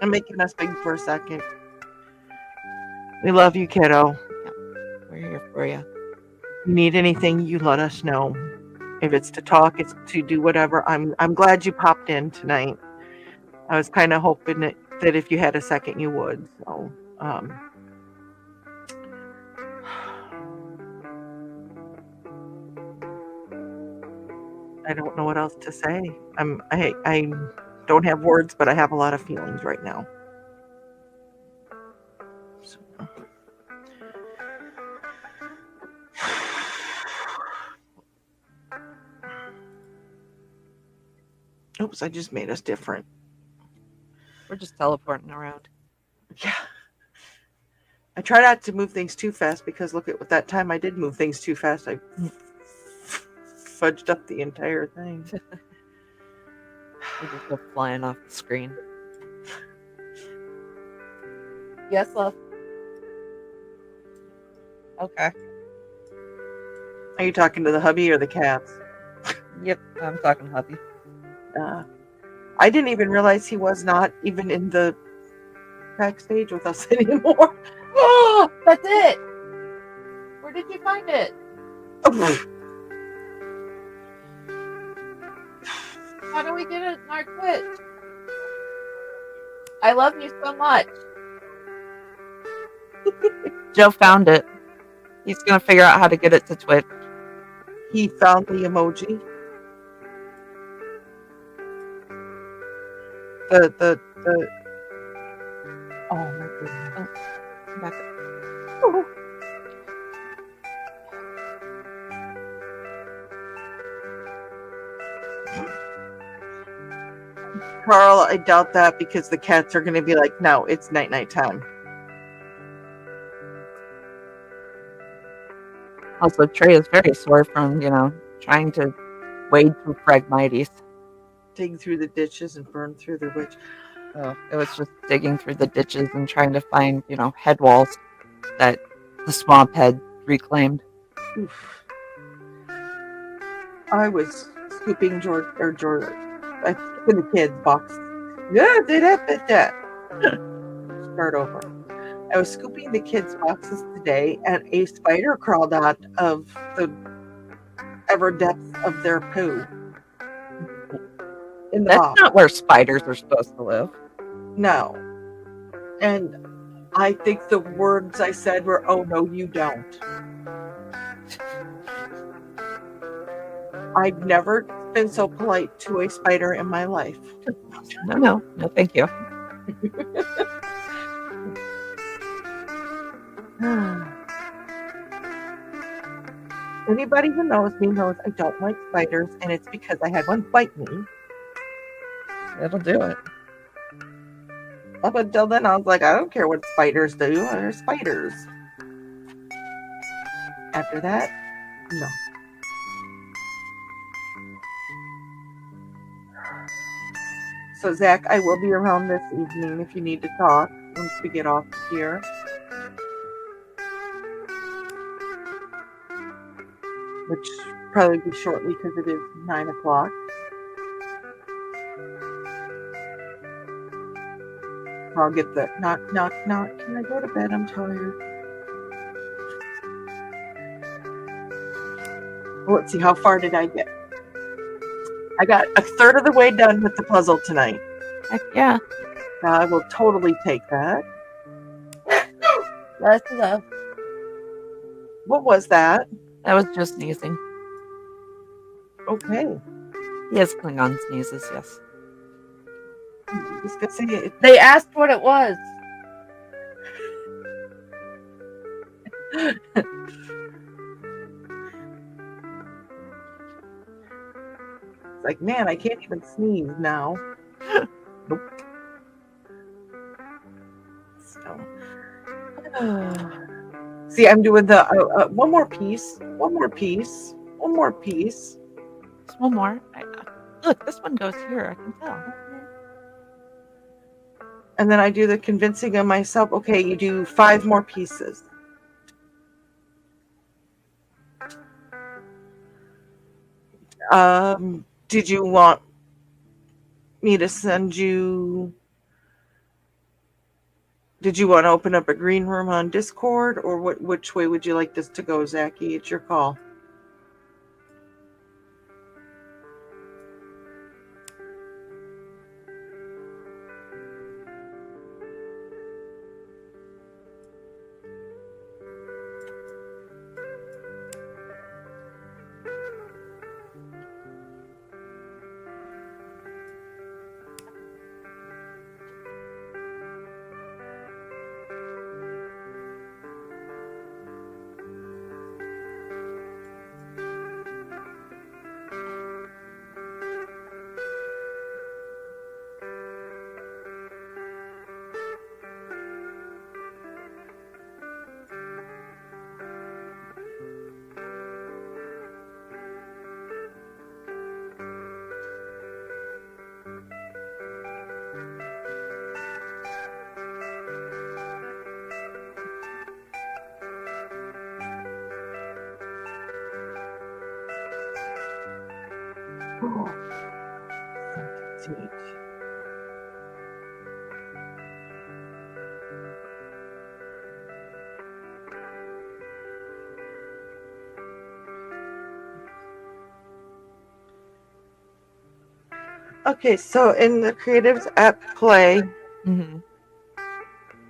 Speaker 1: I'm making us big for a second. We love you, kiddo.
Speaker 3: We're here for you.
Speaker 1: You need anything, you let us know. If it's to talk, it's to do whatever. I'm glad you popped in tonight. I was kind of hoping that if you had a second, you would. So, I don't know what else to say. I don't have words, but I have a lot of feelings right now. So. Oops, I just made us different.
Speaker 3: We're just teleporting around.
Speaker 1: Yeah. I try not to move things too fast because look at what that time I did move things too fast. I fudged up the entire thing.
Speaker 3: We just go flying off the screen. Yes, love. Okay.
Speaker 1: Are you talking to the hubby or the cats?
Speaker 3: Yep, I'm talking hubby.
Speaker 1: I didn't even realize he was not even in the backstage with us anymore.
Speaker 4: Oh, that's it. Where did you find it?
Speaker 1: Oh.
Speaker 4: How do we get it in our Twitch? I love you so much.
Speaker 3: Joe found it. He's gonna figure out how to get it to Twitch.
Speaker 1: He found the emoji. The oh my goodness.
Speaker 3: Back up.
Speaker 1: Oh. Carl, I doubt that because the cats are going to be like, no, it's night time.
Speaker 3: Also, Trey is very sore from, trying to wade through Phragmites.
Speaker 1: Dig through the ditches and burn through the witch.
Speaker 3: So it was just digging through the ditches and trying to find, head walls that the swamp had reclaimed.
Speaker 1: Oof. I was scooping I scooping the kids' box. Yeah, did that. Start over. I was scooping the kids' boxes today, and a spider crawled out of the ever depths of their poo. In the
Speaker 3: That's
Speaker 1: box.
Speaker 3: not where spiders are supposed to live.
Speaker 1: No. And I think the words I said were, "Oh no, you don't." I've never been so polite to a spider in my life.
Speaker 3: No, thank you.
Speaker 1: Anybody who knows me knows I don't like spiders, and it's because I had one bite me.
Speaker 3: It'll do it.
Speaker 1: Up until then, I was like, I don't care what spiders do. They're spiders. After that, no. So, Zach, I will be around this evening if you need to talk once we get off here. Which probably be shortly because it is 9 o'clock. I'll get the knock. Can I go to bed? I'm tired. Well, let's see. How far did I get? I got a third of the way done with the puzzle tonight.
Speaker 3: Heck yeah.
Speaker 1: I will totally take that.
Speaker 4: That's enough.
Speaker 1: What was that?
Speaker 3: That was just sneezing.
Speaker 1: Okay.
Speaker 3: He has Klingon sneezes, yes.
Speaker 1: I was gonna say it.
Speaker 4: They asked what it was.
Speaker 1: It's like, man, I can't even sneeze now. Nope. So, see, I'm doing the one more piece.
Speaker 3: Just one more. Look, this one goes here. I can tell.
Speaker 1: And then I do the convincing of myself. Okay, you do 5 more pieces. Did you want me to send you? Did you want to open up a green room on Discord, or which way would you like this to go, Zachy? It's your call. Sweet. Okay, so in the creatives at play,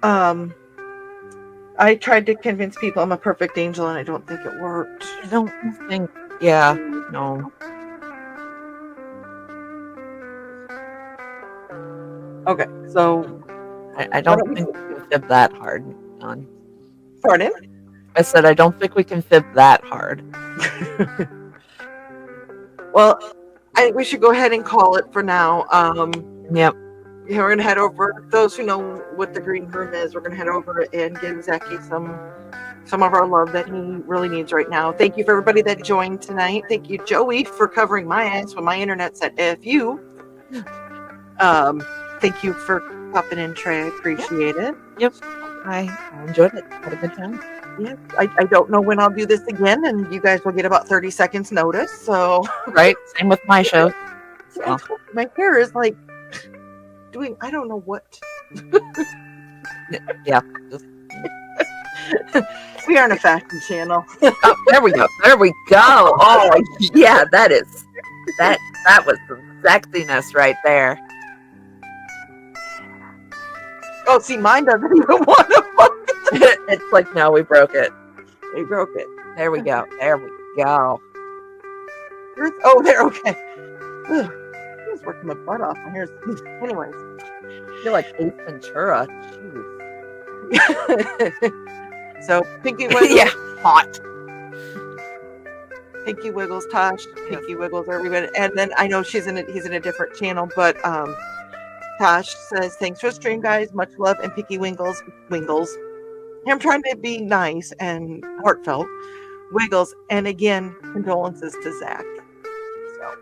Speaker 1: I tried to convince people I'm a perfect angel, and I don't think it worked.
Speaker 3: I don't think. Yeah. No.
Speaker 1: Okay, so
Speaker 3: I don't think we can fib that hard on.
Speaker 1: pardon?
Speaker 3: I said I don't think we can fib that hard.
Speaker 1: Well, I think we should go ahead and call it for now.
Speaker 3: Yep.
Speaker 1: Yeah, we're gonna head over. Those who know what the green room is, we're gonna head over and give Zachy some of our love that he really needs right now. Thank you for everybody that joined tonight. Thank you, Joey, for covering my ass when my internet said "fu." Thank you for popping in, Trey. I appreciate it.
Speaker 3: Yep. I enjoyed it. Had a good time.
Speaker 1: Yeah, I don't know when I'll do this again, and you guys will get about 30 seconds notice. So,
Speaker 3: Right. Same with my show. So.
Speaker 1: My hair is like doing, I don't know what.
Speaker 3: Yeah.
Speaker 1: We aren't a fashion channel.
Speaker 3: Oh, there we go. There we go. Oh, yeah, that was some sexiness right there.
Speaker 1: Oh, see, mine doesn't even want to focus.
Speaker 3: It's like, no, we broke it.
Speaker 1: We broke it.
Speaker 3: There we go. There we go.
Speaker 1: Oh, there. Okay. Ugh. I was working my butt off. My hair's. Anyways.
Speaker 3: I feel like Ace Ventura. Jeez.
Speaker 1: So, Pinky Wiggles.
Speaker 3: Yeah, hot.
Speaker 1: Pinky Wiggles, Tosh. Pinky Wiggles, everybody. And then I know he's in a different channel, but Tosh says, thanks for the stream, guys. Much love. And Pinky Wiggles. I'm trying to be nice and heartfelt. Wiggles. And again, condolences to Zach. So,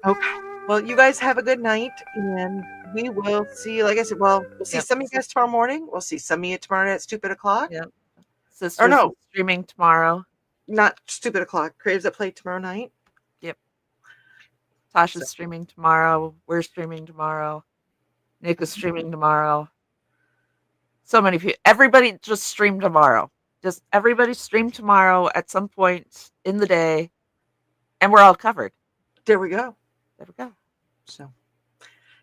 Speaker 1: okay. Well, you guys have a good night, and we will see. Like I said, we'll see some of you guys tomorrow morning. We'll see some of you tomorrow night at Stupid O'Clock.
Speaker 3: Yeah. Sisters is streaming tomorrow.
Speaker 1: Not Stupid O'Clock. Craves that play tomorrow night.
Speaker 3: Yep. Tasha's streaming tomorrow. We're streaming tomorrow. Nick is streaming tomorrow. So many people. Everybody just stream tomorrow. Just everybody stream tomorrow at some point in the day, and we're all covered.
Speaker 1: There we go.
Speaker 3: There we go.
Speaker 1: So,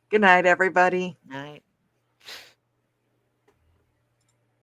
Speaker 1: good night, everybody.
Speaker 3: Night.